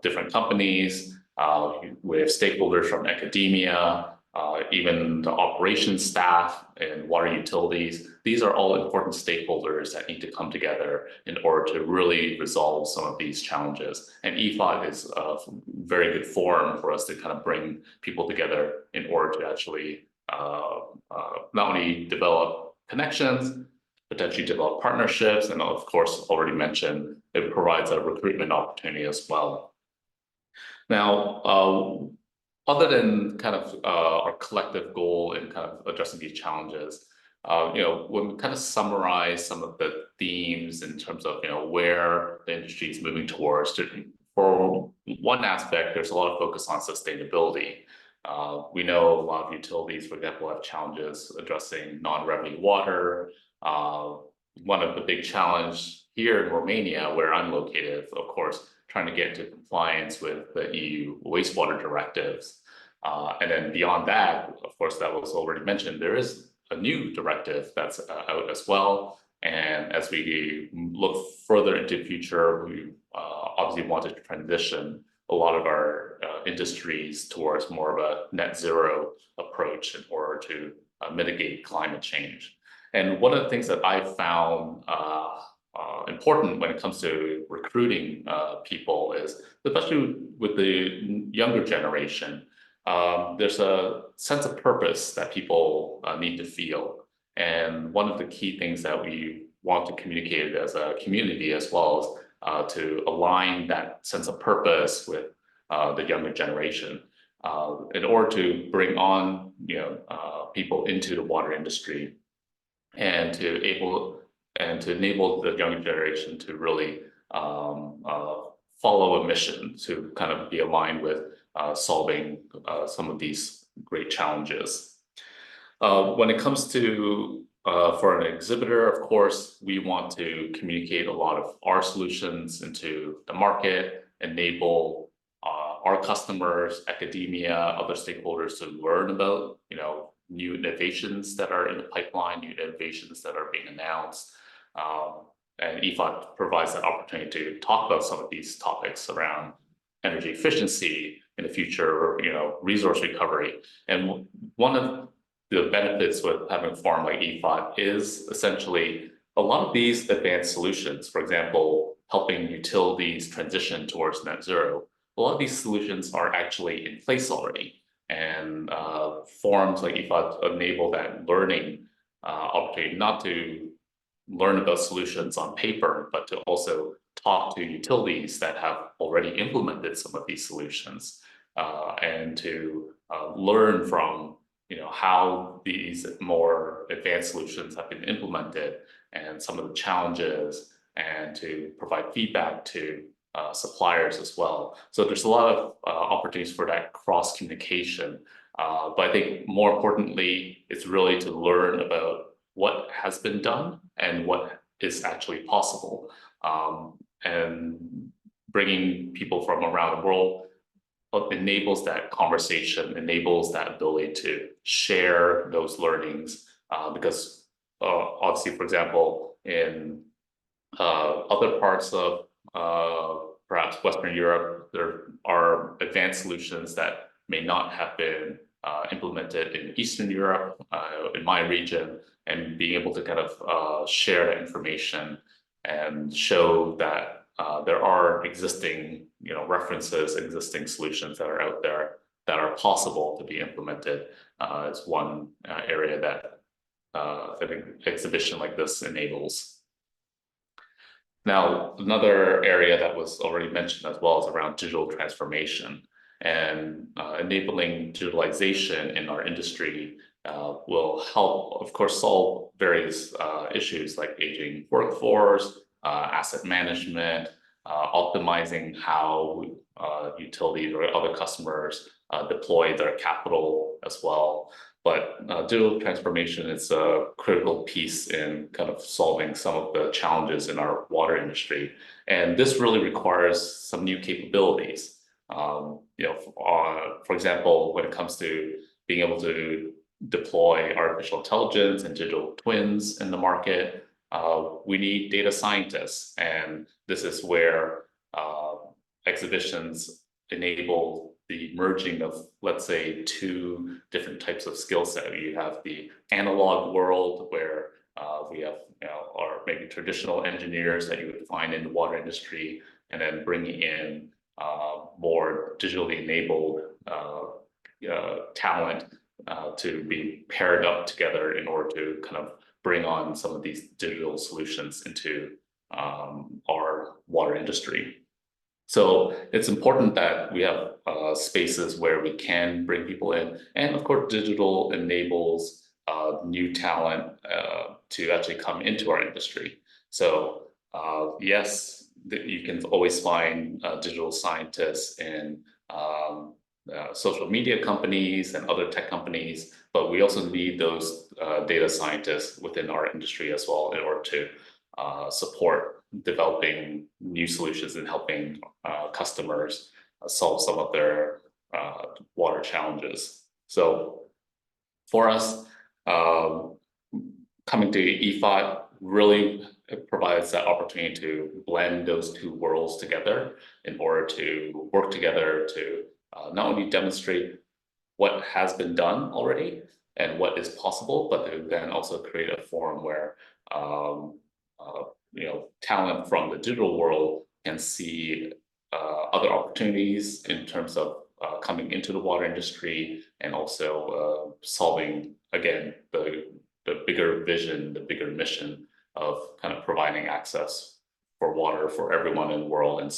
different companies, we have stakeholders from academia, even the operations staff and water utilities. These are all important stakeholders that need to come together in order to really resolve some of these challenges. And IFAD is a very good forum for us to kind of bring people together in order to actually not only develop connections, potentially develop partnerships, and of course, already mentioned, it provides a recruitment opportunity as well. Now, other than kind of our collective goal in kind of addressing these challenges, when we kind of summarize some of the themes in terms of where the industry is moving towards, for one aspect, there's a lot of focus on sustainability. We know a lot of utilities, for example, have challenges addressing non-revenue water. One of the big challenges here in Romania, where I'm located, of course, trying to get into compliance with the EU wastewater directives. And then beyond that, of course, that was already mentioned, there is a new directive that's out as well. And as we look further into the future, we obviously want to transition a lot of our industries towards more of a net zero approach in order to mitigate climate change. And one of the things that I found important when it comes to recruiting people is, especially with the younger generation, there's a sense of purpose that people need to feel. And one of the key things that we want to communicate as a community as well as to align that sense of purpose with the younger generation in order to bring on people into the water industry and to enable the younger generation to really follow a mission to kind of be aligned with solving some of these great challenges. When it comes to for an exhibitor, of course, we want to communicate a lot of our solutions into the market, enable our customers, academia, other stakeholders to learn about, new innovations that are in the pipeline, new innovations that are being announced. And EFOT provides that opportunity to talk about some of these topics around energy efficiency in the future, resource recovery. And one of the benefits with having a forum like EFOT is essentially a lot of these advanced solutions, for example, helping utilities transition towards net zero. A lot of these solutions are actually in place already. And forums like EFOT enable that learning opportunity, not to learn about solutions on paper, but to also talk to utilities that have already implemented some of these solutions and to learn from how these more advanced solutions have been implemented and some of the challenges, and to provide feedback to suppliers as well. So there's a lot of opportunities for that cross communication. But I think more importantly, it's really to learn about what has been done and what is actually possible. And bringing people from around the world enables that conversation, enables that ability to share those learnings. Because obviously, for example, in other parts of perhaps Western Europe, there are advanced solutions that may not have been implemented in Eastern Europe, in my region, and being able to kind of share that information and show that there are existing, references, existing solutions that are out there that are possible to be implemented is one area that I think exhibition like this enables. Now, another area that was already mentioned as well is around digital transformation, and enabling digitalization in our industry will help, of course, solve various issues like aging workforce, asset management, optimizing how utilities or other customers deploy their capital as well. But digital transformation is a critical piece in kind of solving some of the challenges in our water industry. And this really requires some new capabilities. For example, when it comes to being able to deploy artificial intelligence and digital twins in the market, we need data scientists. And this is where exhibitions enable the merging of, let's say, two different types of skill set. You have the analog world where we have, or maybe traditional engineers that you would find in the water industry, and then bringing in more digitally enabled talent to be paired up together in order to kind of bring on some of these digital solutions into our water industry. So it's important that we have spaces where we can bring people in, and of course, digital enables new talent to actually come into our industry. So yes, you can always find digital scientists in social media companies and other tech companies, but we also need those data scientists within our industry as well in order to support developing new solutions and helping customers solve some of their water challenges. So for us, coming to EFOT really provides that opportunity to blend those two worlds together in order to work together to not only demonstrate what has been done already and what is possible, but to then also create a forum where talent from the digital world can see other opportunities in terms of coming into the water industry and also solving, again, the bigger vision, the bigger mission of kind of providing access for water for everyone in the world and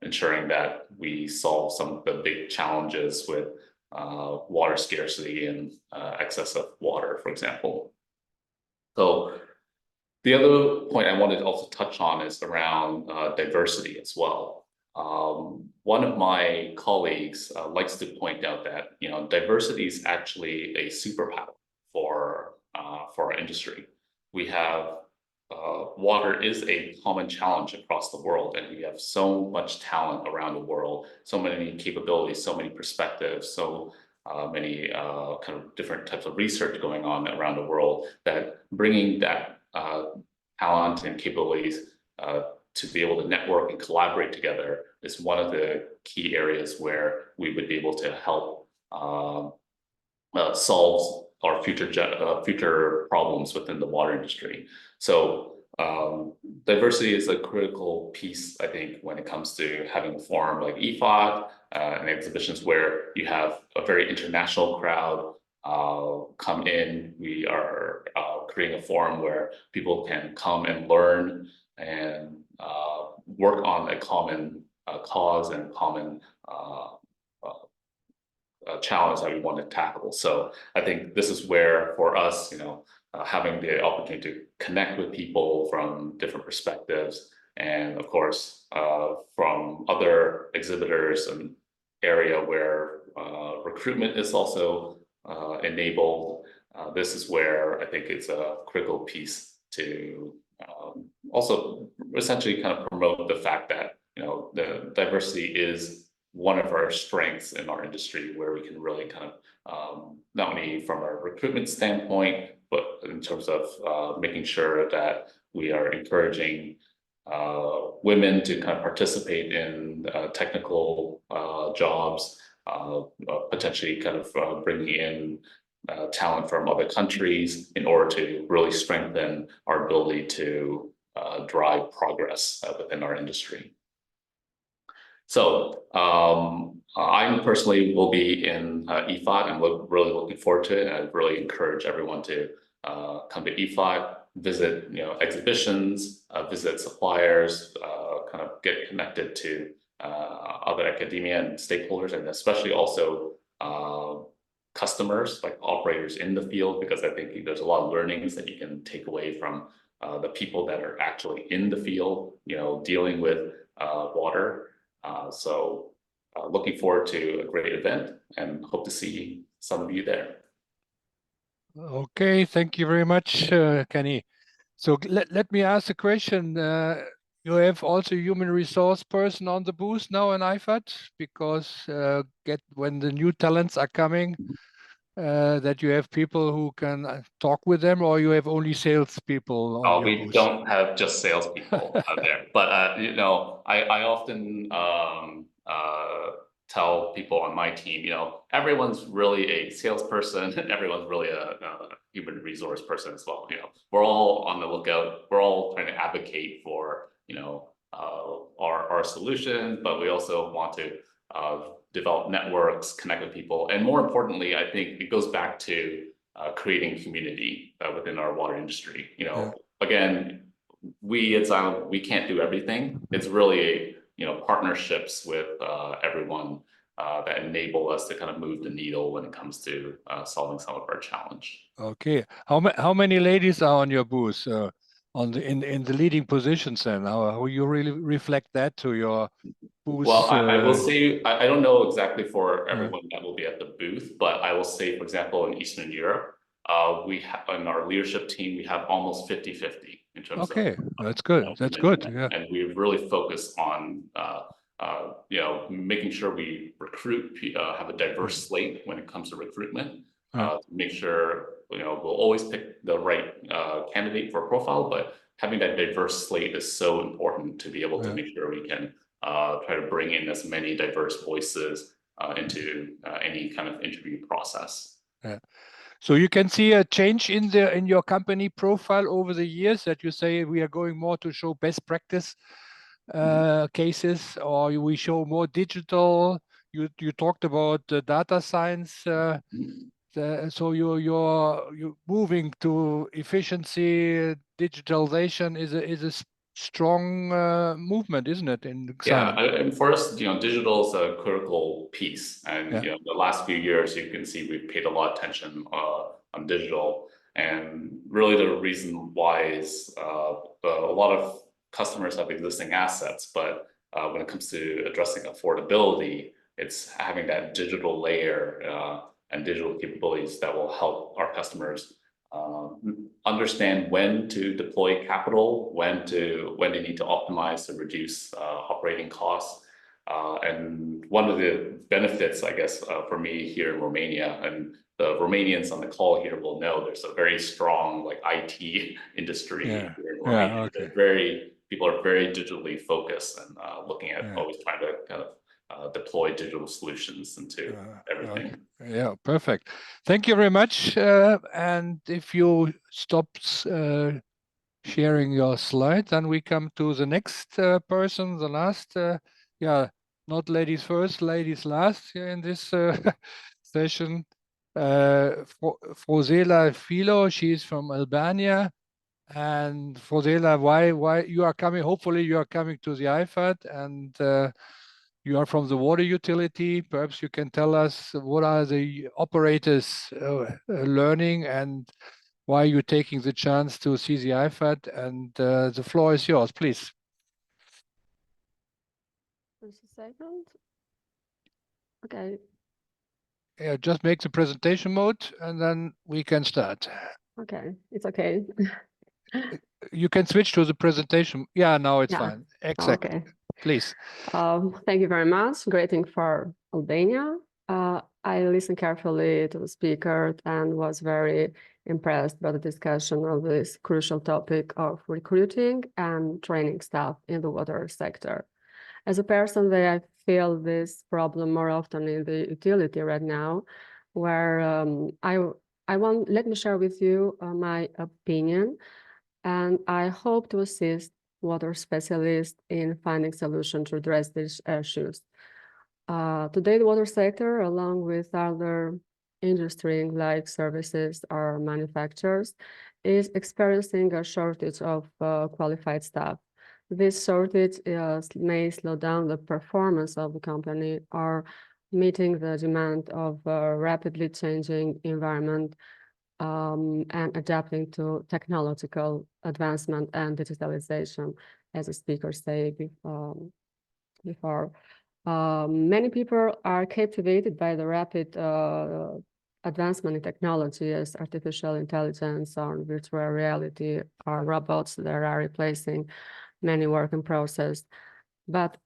ensuring that we solve some of the big challenges with water scarcity and excess of water, for example. So the other point I wanted to also touch on is around diversity as well. One of my colleagues likes to point out that diversity is actually a superpower for our industry. We have water is a common challenge across the world, and we have so much talent around the world, so many capabilities, so many perspectives, so many kind of different types of research going on around the world, that bringing that talent and capabilities to be able to network and collaborate together is one of the key areas where we would be able to help solve our future problems within the water industry. So diversity is a critical piece, I think, when it comes to having a forum like EFOT and exhibitions where you have a very international crowd come in. We are creating a forum where people can come and learn and work on a common cause and common challenge that we want to tackle. So I think this is where, for us, having the opportunity to connect with people from different perspectives, and of course, from other exhibitors, an area where recruitment is also enabled. This is where I think it's a critical piece to also essentially kind of promote the fact that the diversity is one of our strengths in our industry, where we can really kind of not only from a recruitment standpoint, but in terms of making sure that we are encouraging women to kind of participate in technical jobs, potentially kind of bringing in talent from other countries in order to really strengthen our ability to drive progress within our industry. So I personally will be in EFOT. I'm really looking forward to it. I really encourage everyone to come to EFOT, visit exhibitions, visit suppliers, kind of get connected to other academia and stakeholders, and especially also customers, like operators in the field, because I think there's a lot of learnings that you can take away from the people that are actually in the field, dealing with water. So looking forward to a great event and hope to see some of you there. Okay, thank you very much, Kenny. So let me ask a question. You have also human resource person on the booth now in IFAT, because when the new talents are coming, that you have people who can talk with them, or you have only salespeople on your booth? We don't have just salespeople out there, but I often tell people on my team, everyone's really a salesperson, everyone's really a human resource person as well. We're all on the lookout. We're all trying to advocate for our solutions, but we also want to develop networks, connect with people, and more importantly, I think it goes back to creating community within our water industry. Again, we at Xylem, we can't do everything. It's really partnerships with everyone that enable us to kind of move the needle when it comes to solving some of our challenge. Okay, how many ladies are on your booth in the leading positions? Then how you really reflect that to your booth? Well, I will say I don't know exactly for everyone that will be at the booth, but I will say, for example, in Eastern Europe, We have in our leadership team, we have almost 50-50 in terms of. Okay, that's good. That's good. Yeah. And we really focus on, making sure we recruit, have a diverse slate when it comes to recruitment. To make sure, we'll always pick the right candidate for a profile, but having that diverse slate is so important to be able to make sure we can try to bring in as many diverse voices into any kind of interview process. Yeah. So you can see a change in your company profile over the years, that you say we are going more to show best practice cases, or we show more digital. You talked about data science. So you're moving to efficiency. Digitalization is a strong movement, isn't it? Yeah, and for us, digital is a critical piece, and Yeah. the last few years, you can see we've paid a lot of attention on digital, and really the reason why is a lot of customers have existing assets, but when it comes to addressing affordability, it's having that digital layer and digital capabilities that will help our customers understand when to deploy capital, when they need to optimize to reduce operating costs. And one of the benefits, I guess, for me here in Romania, and the Romanians on the call here will know, there's a very strong IT industry here in Romania. Yeah, okay. People are very digitally focused and looking at always trying to kind of deploy digital solutions into everything. Okay. Yeah, perfect. Thank you very much. And if you stop sharing your slide, then we come to the next person, the last. Not ladies first, ladies last here in this session. Frozela Filo, she's from Albania. And Frozela, why you are coming? Hopefully, you are coming to the IFAD, and you are from the water utility. Perhaps you can tell us what are the operators learning, and why you're taking the chance to see the IFAD. And the floor is yours, please. Just a second. Okay. Yeah, just make the presentation mode, and then we can start. Okay, it's okay. You can switch to the presentation. Yeah, now it's fine. Exactly. Okay. Please. Thank you very much. Greeting for Albania. I listened carefully to the speaker and was very impressed by the discussion of this crucial topic of recruiting and training staff in the water sector. As a person that I feel this problem more often in the utility right now, where let me share with you my opinion, and I hope to assist water specialists in finding solutions to address these issues. Today, the water sector, along with other industry like services or manufacturers, is experiencing a shortage of qualified staff. This shortage may slow down the performance of the company or meeting the demand of a rapidly changing environment and adapting to technological advancement and digitalization, as the speaker said before. Many people are captivated by the rapid advancement in technology, as artificial intelligence or virtual reality or robots that are replacing many working processes. But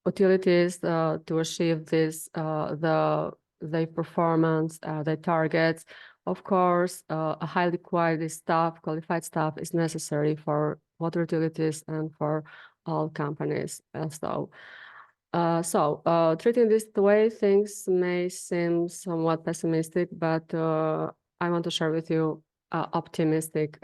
utilities to achieve this, the performance, the targets, of course, a highly qualified staff is necessary for water utilities and for all companies also. Treating this way, things may seem somewhat pessimistic, but I want to share with you optimistic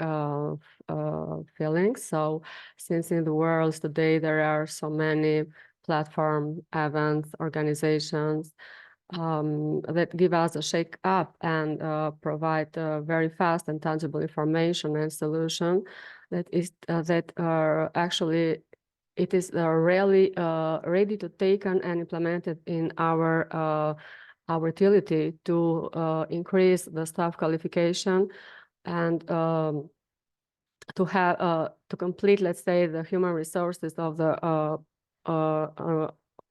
feelings. So since in the world today there are so many platform events, organizations that give us a shake up and provide very fast and tangible information and solution that is actually it is really ready to taken and implemented in our utility to increase the staff qualification and to have to complete, let's say, the human resources of the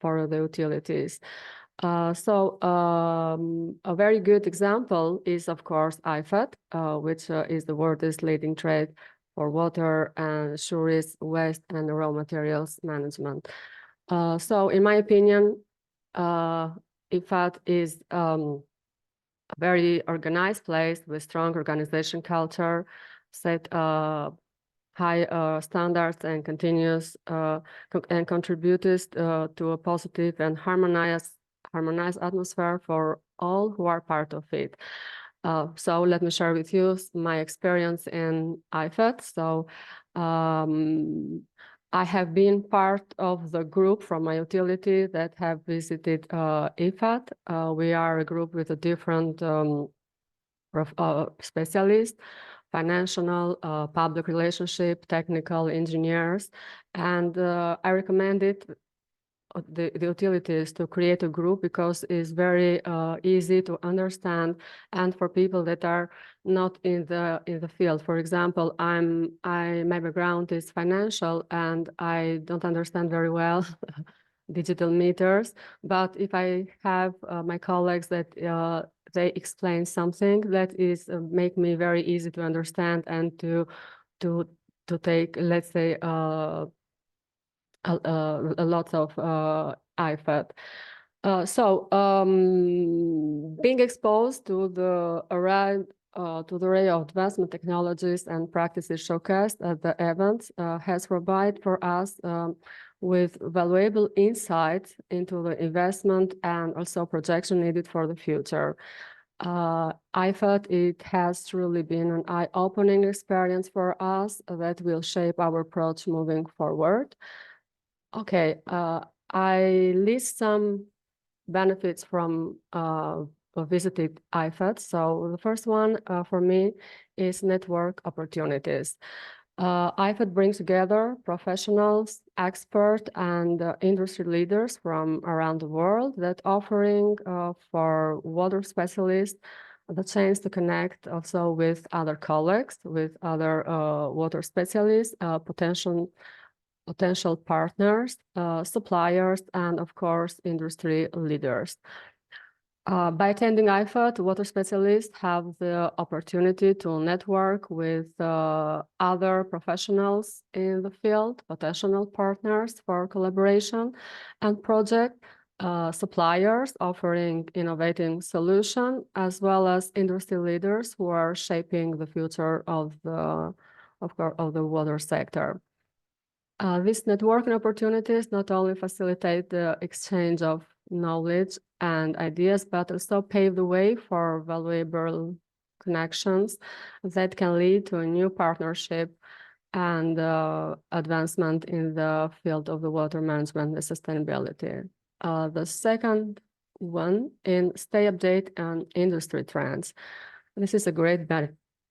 for the utilities. A very good example is, of course, IFAD, which is the world's leading trade for water and sewage, waste, and raw materials management. So in my opinion, IFAD is a very organized place with strong organization culture, set high standards and continuous and contributes to a positive and harmonized atmosphere for all who are part of it. So let me share with you my experience in IFAD. So I have been part of the group from my utility that have visited IFAD. We are a group with a different specialists, financial, public relationship, technical engineers, and I recommended the utilities to create a group because it's very easy to understand, and for people that are not in the field. For example, my background is financial, and I don't understand very well digital meters, but if I have my colleagues that they explain something that is make me very easy to understand and to take, let's say, a lot of IFAD. Being exposed to the array of advancement technologies and practices showcased at the events has provided for us with valuable insights into the investment and also projection needed for the future. I thought it has truly been an eye-opening experience for us that will shape our approach moving forward. Okay, I list some benefits from visited IFAD. So the first one for me is network opportunities. IFAD brings together professionals, experts, and industry leaders from around the world that offering for water specialists the chance to connect also with other colleagues, with other water specialists, potential partners, suppliers, and of course, industry leaders. By attending IFAD, water specialists have the opportunity to network with other professionals in the field, potential partners for collaboration and project, suppliers offering innovative solutions, as well as industry leaders who are shaping the future of the water sector. These networking opportunities not only facilitate the exchange of knowledge and ideas, but also pave the way for valuable connections that can lead to a new partnership and advancement in the field of the water management and sustainability. The second one in stay update on industry trends. This is a great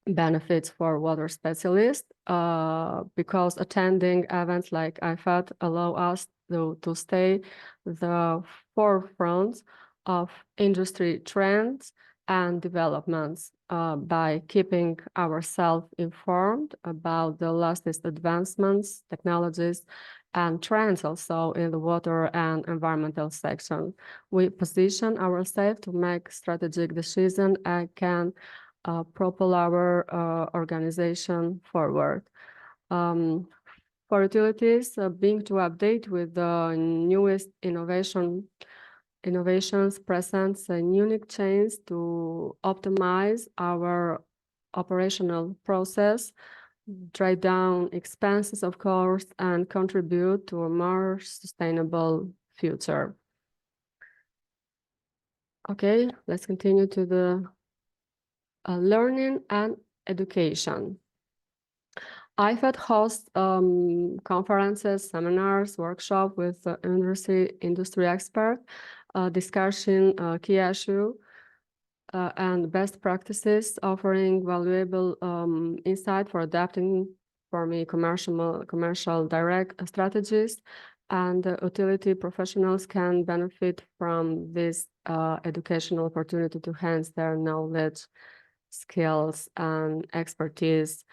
benefits for water specialists because attending events like IFAD allow us to stay the forefront of industry trends and developments by keeping ourselves informed about the latest advancements, technologies, and trends also in the water and environmental section. We position ourselves to make strategic decisions and can propel our organization forward. For utilities, being to update with the newest innovations presents a unique chance to optimize our operational process, drive down expenses, of course, and contribute to a more sustainable future. Okay, let's continue to the learning and education. IFAD hosts conferences, seminars, workshops with industry experts, discussing key issues and best practices, offering valuable insight for adapting for me commercial direct strategies, and utility professionals can benefit from this educational opportunity to enhance their knowledge, skills, and expertise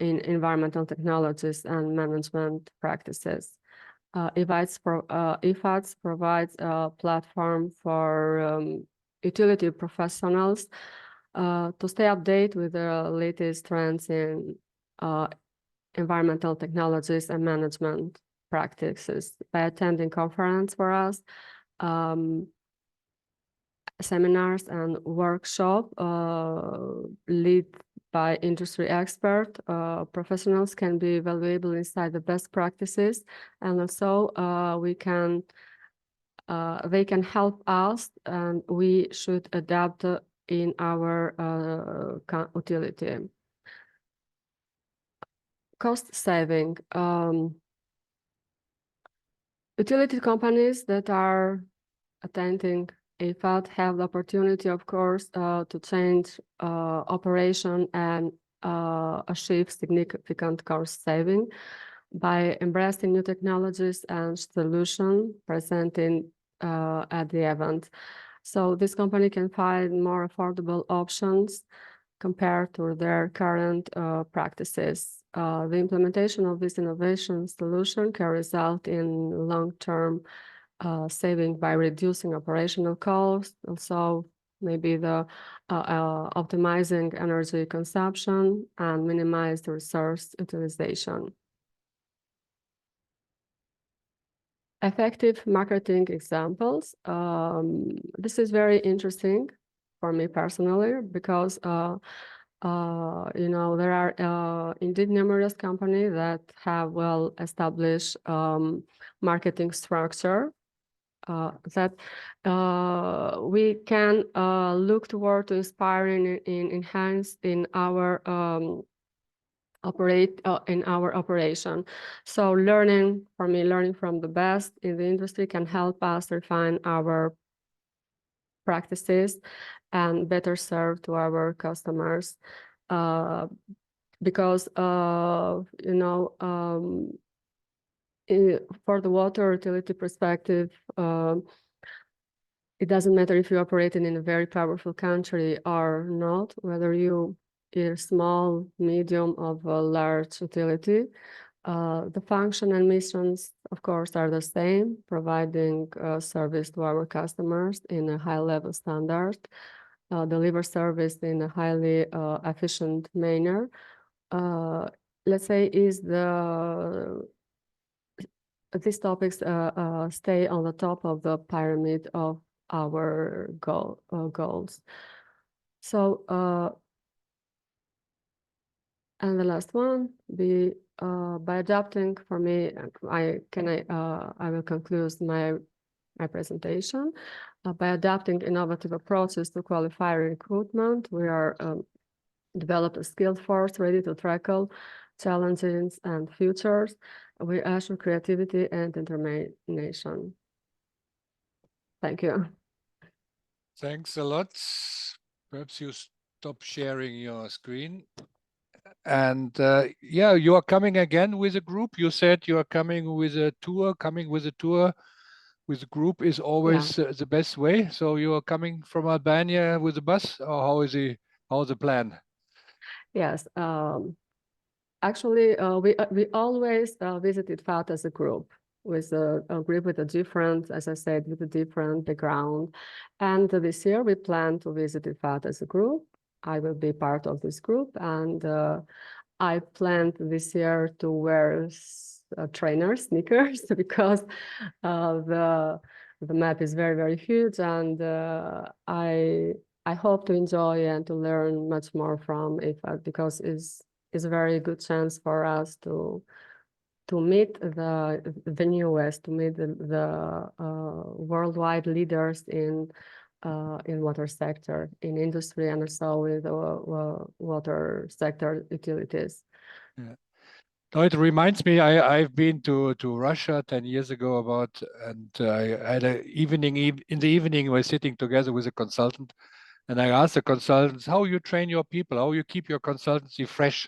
in environmental technologies and management practices. IFADS provides a platform for utility professionals to stay updated with the latest trends in environmental technologies and management practices by attending conference for us, seminars and workshop led by industry expert. Professionals can be valuable inside the best practices, and also they can help us, and we should adapt in our utility. Cost saving. Utility companies that are attending IFAD have the opportunity, of course, to change operation and achieve significant cost saving by embracing new technologies and solutions presented at the event. So this company can find more affordable options compared to their current practices. The implementation of this innovation solution can result in long-term saving by reducing operational costs, also maybe the optimizing energy consumption and minimize the resource utilization. Effective marketing examples. This is very interesting for me personally because you know, there are indeed numerous companies that have well-established marketing structure that we can look toward to inspiring and enhance in our operation. So learning from the best in the industry can help us refine our practices and better serve to our customers, because you know, for the water utility perspective, it doesn't matter if you're operating in a very powerful country or not, whether you are small, medium, or a large utility. The function and missions, of course, are the same, providing service to our customers in a high-level standard, deliver service in a highly efficient manner. Let's say these topics stay on the top of the pyramid of our goals. So, and the last one, by adapting, for me, I will conclude my presentation. By adapting innovative approaches to qualify recruitment, we are developed a skilled force ready to tackle challenges and futures. We assure creativity and determination. Thank you. Thanks a lot. Perhaps you stop sharing your screen. And yeah, you are coming again with a group. You said you are coming with a tour. Coming with a tour with a group is always the best way. So you are coming from Albania with a bus, or how's the plan? Yes. Actually, we always visited IFAD as a group, with a group with a different, as I said, with a different background. And this year we plan to visit IFAD as a group. I will be part of this group, and I planned this year to wear sneakers because the map is very, very huge, and I hope to enjoy and to learn much more from IFAD, because it's a very good chance for us to meet the newest, to meet the worldwide leaders in water sector, in industry, and also with water sector utilities. Yeah. No, it reminds me, I've been to Russia 10 years ago and I had an evening, in the evening we're sitting together with a consultant, and I asked the consultants, how you train your people, how you keep your consultancy fresh.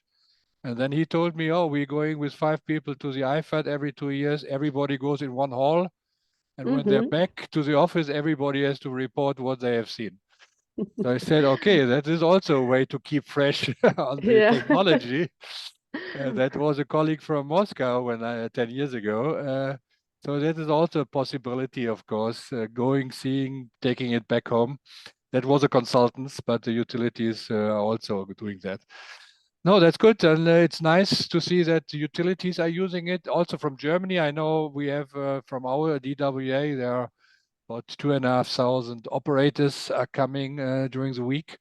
And then he told me, oh, we're going with 5 people to the IFAD every 2 years. Everybody goes in one hall. And when they're back to the office, everybody has to report what they have seen. So I said, okay, that is also a way to keep fresh on the technology. That was a colleague from Moscow 10 years ago. So that is also a possibility, of course, going, seeing, taking it back home. That was a consultants, but the utilities are also doing that. No, that's good. And it's nice to see that the utilities are using it. Also from Germany, I know we have from our DWA, there are about 2,500 operators are coming during the week.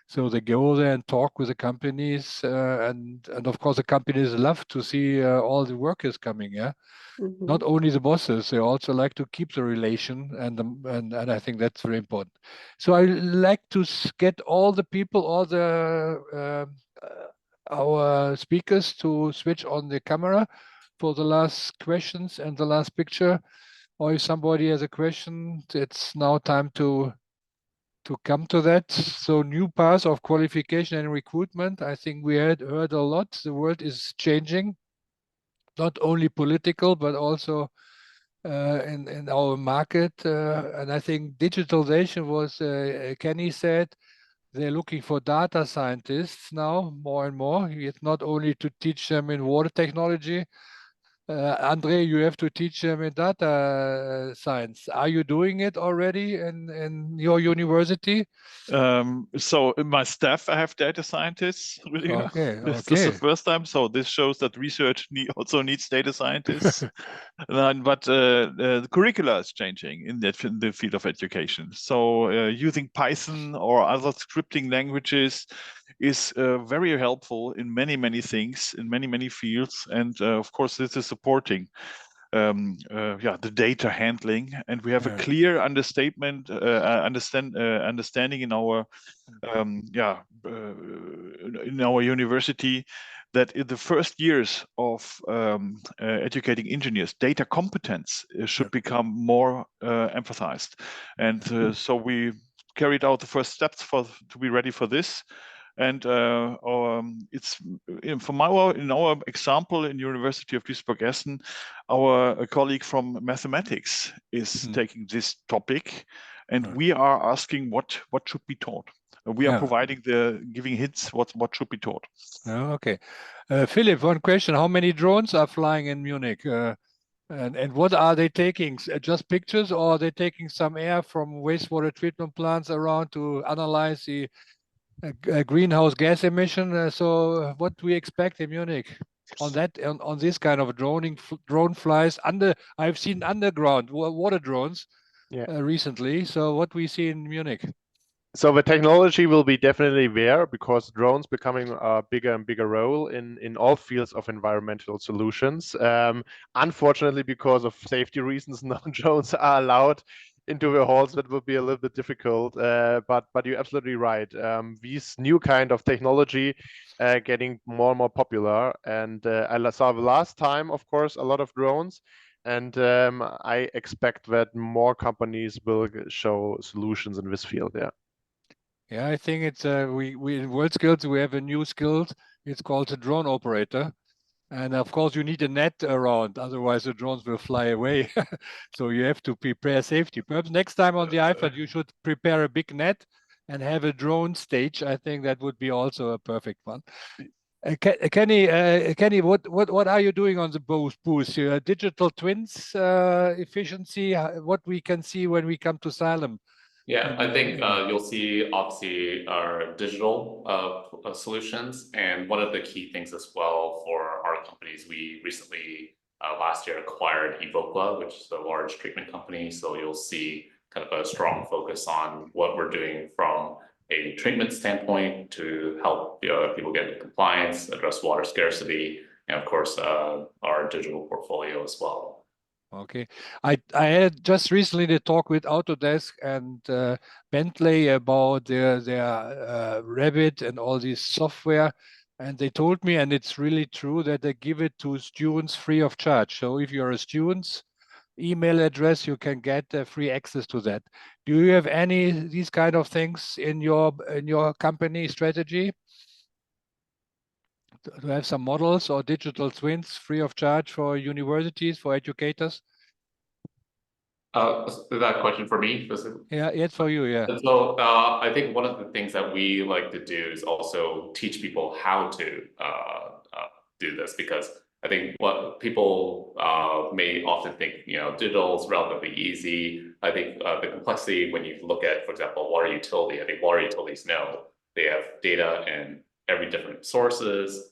So they go there and talk with the companies, and of course the companies love to see all the workers coming. Yeah, not only the bosses, they also like to keep the relation, and I think that's very important. So I like to get all the people, all the our speakers to switch on the camera for the last questions and the last picture. Or if somebody has a question, it's now time to come to that. So new paths of qualification and recruitment. I think we had heard a lot. The world is changing, not only political, but also in our market. And I think digitalization was, Kenny said, they're looking for data scientists now more and more. It's not only to teach them in water technology. Andre, you have to teach them in data science. Are you doing it already in your university? So in my staff, I have data scientists. Okay, This okay. is the first time. So this shows that research also needs data scientists. But the curricula is changing in the field of education. So using Python or other scripting languages is very helpful in many things, in many fields. And of course, this is supporting the data handling, and we have a clear understanding in our in our university that in the first years of educating engineers, data competence should become more emphasized, and so we carried out the first steps to be ready for this. And it's in our example in University of Duisburg-Essen, our colleague from mathematics is taking this topic, and we are asking what should be taught. We are providing giving hints what should be taught. Okay, Philip, one question: how many drones are flying in Munich? And what are they taking? Just pictures, or are they taking some air from wastewater treatment plants around to analyze the greenhouse gas emission? So what do we expect in Munich on that, on this kind of drone flies under? I've seen underground water drones recently. So what we see in Munich? So the technology will be definitely there, because drones becoming a bigger and bigger role in all fields of environmental solutions. Unfortunately, because of safety reasons, no drones are allowed into the halls. That will be a little bit difficult, but you're absolutely right. These new kind of technology getting more and more popular, and I saw the last time, of course, a lot of drones. And I expect that more companies will show solutions in this field. Yeah, I think it's we in WorldSkills we have a new skill. It's called a drone operator, and of course you need a net around, otherwise the drones will fly away. So you have to prepare safety. Perhaps next time on the IFAD you should prepare a big net and have a drone stage. I think that would be also a perfect one. Kenny, what are you doing on the booth? Digital twins efficiency, what we can see when we come to Salem. Yeah, I think you'll see obviously our digital solutions, and one of the key things as well for our companies, we recently last year acquired Evocla, which is a large treatment company. So you'll see kind of a strong focus on what we're doing from a treatment standpoint to help people get into compliance, address water scarcity, and of course our digital portfolio as well. Okay, I had just recently the talk with Autodesk and Bentley about their Revit and all this software, and they told me, and it's really true, that they give it to students free of charge. So if you're a student's email address, you can get free access to that. Do you have any these kind of things in your company strategy? To have some models or digital twins free of charge for universities, for educators? Is that question for me? Yeah, it's for you, yeah. So I think one of the things that we like to do is also teach people how to do this, because I think what people may often think, digital is relatively easy. I think the complexity when you look at, for example, water utility, I think water utilities know they have data in every different sources,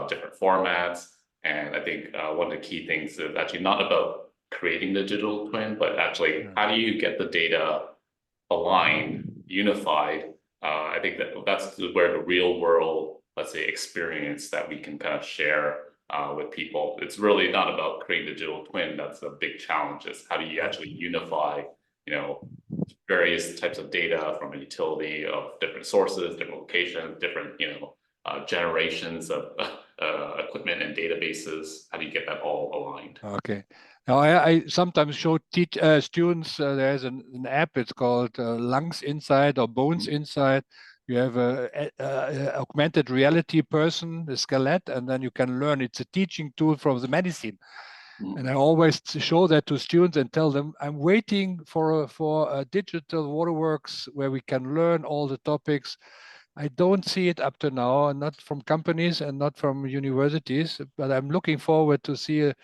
different formats. And I think one of the key things is actually not about creating the digital twin, but actually how do you get the data aligned, unified? I think that's where the real world, let's say, experience that we can kind of share with people. It's really not about creating the digital twin. That's a big challenge. Is how do you actually unify, various types of data from a utility of different sources, different locations, different, generations of equipment and databases. How do you get that all aligned? Okay. Now I sometimes show students there's an app. It's called Lungs Inside or Bones Inside. You have a augmented reality person, a skeleton, and then you can learn. It's a teaching tool from the medicine. And I always show that to students and tell them, I'm waiting for a digital waterworks where we can learn all the topics. I don't see it up to now, not from companies and not from universities, but I'm looking forward to see a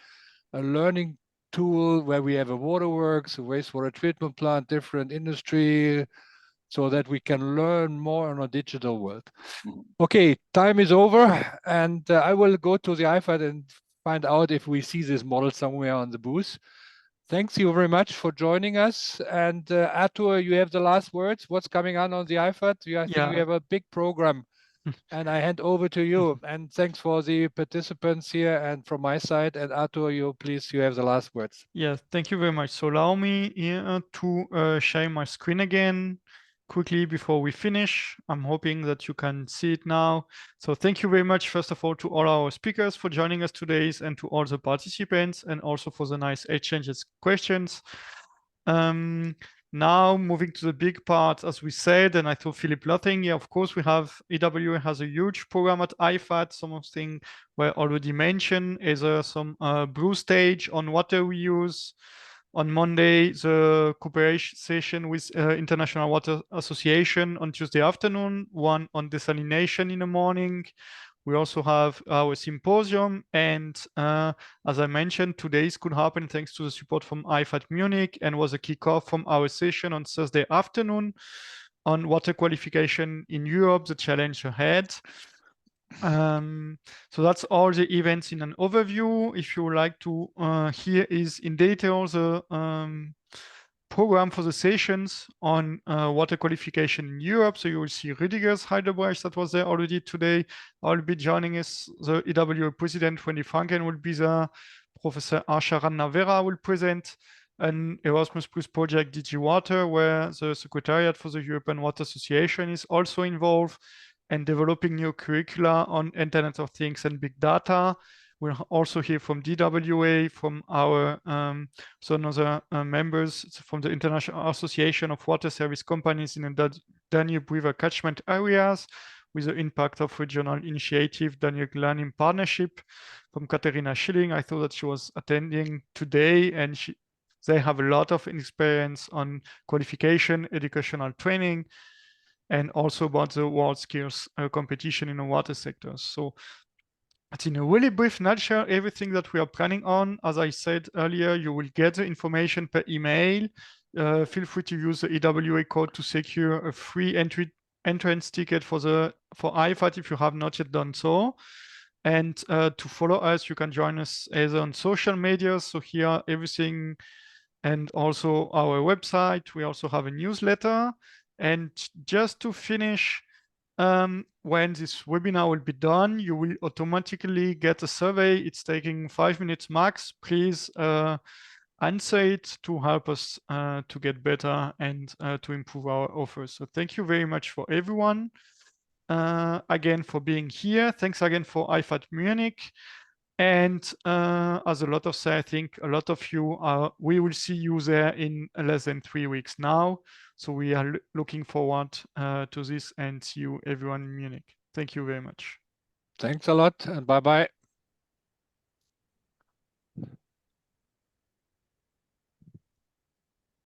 learning tool where we have a waterworks, a wastewater treatment plant, different industry, so that we can learn more on a digital world. Okay, time is over, and I will go to the IFAD and find out if we see this model somewhere on the booth. Thanks you very much for joining us. And Arthur, you have the last words. What's coming on the IFAD? I think we have a big program. And I hand over to you. And thanks for the participants here and from my side. And Arthur, you have the last words. Yes, thank you very much. So allow me here to share my screen again quickly before we finish. I'm hoping that you can see it now. So thank you very much, first of all, to all our speakers for joining us today and to all the participants, and also for the nice exchanges questions. Now moving to the big part, as we said, and I told Philip Lothing, of course, we have EWA has a huge program at IFAD. Some of things were already mentioned. Is some brew stage on water we use. On Monday, the cooperation session with International Water Association on Tuesday afternoon, one on desalination in the morning. We also have our symposium, and as I mentioned, today's could happen thanks to the support from IFAD Munich, and was a kickoff from our session on Thursday afternoon on water qualification in Europe, the challenge ahead. So that's all the events in an overview. If you would like to hear is in detail the program for the sessions on water qualification in Europe. So you will see Rüdiger's Heidelberg that was there already today. I'll be joining us. The EWA president, Wendy Franken, will be there. Professor Asha Rannavera will present an Erasmus Plus project, DG Water, where the Secretariat for the European Water Association is also involved, and developing new curricula on Internet of Things and big data. We'll also hear from DWA, from our some other members from the International Association of Water Service Companies in the Danube River catchment areas, with the impact of regional initiative Danube-Glanim partnership, from Katharina Schilling. I thought that she was attending today, and they have a lot of experience on qualification, educational training, and also about the world skills competition in the water sector. So it's in a really brief nutshell, everything that we are planning on. As I said earlier, you will get the information per email. Feel free to use the EWA code to secure a free entrance ticket for IFAD if you have not yet done so. And to follow us, you can join us either on social media. So here, everything, and also our website. We also have a newsletter. And just to finish, when this webinar will be done, you will automatically get a survey. It's taking 5 minutes max. Please answer it to help us to get better and to improve our offers. So thank you very much for everyone. Again, for being here. Thanks again for IFAD Munich. And as a lot of say, I think a lot of you we will see you there in less than 3 weeks now. So we are looking forward to this, and see you everyone in Munich. Thank you very much. Thanks a lot, and bye-bye.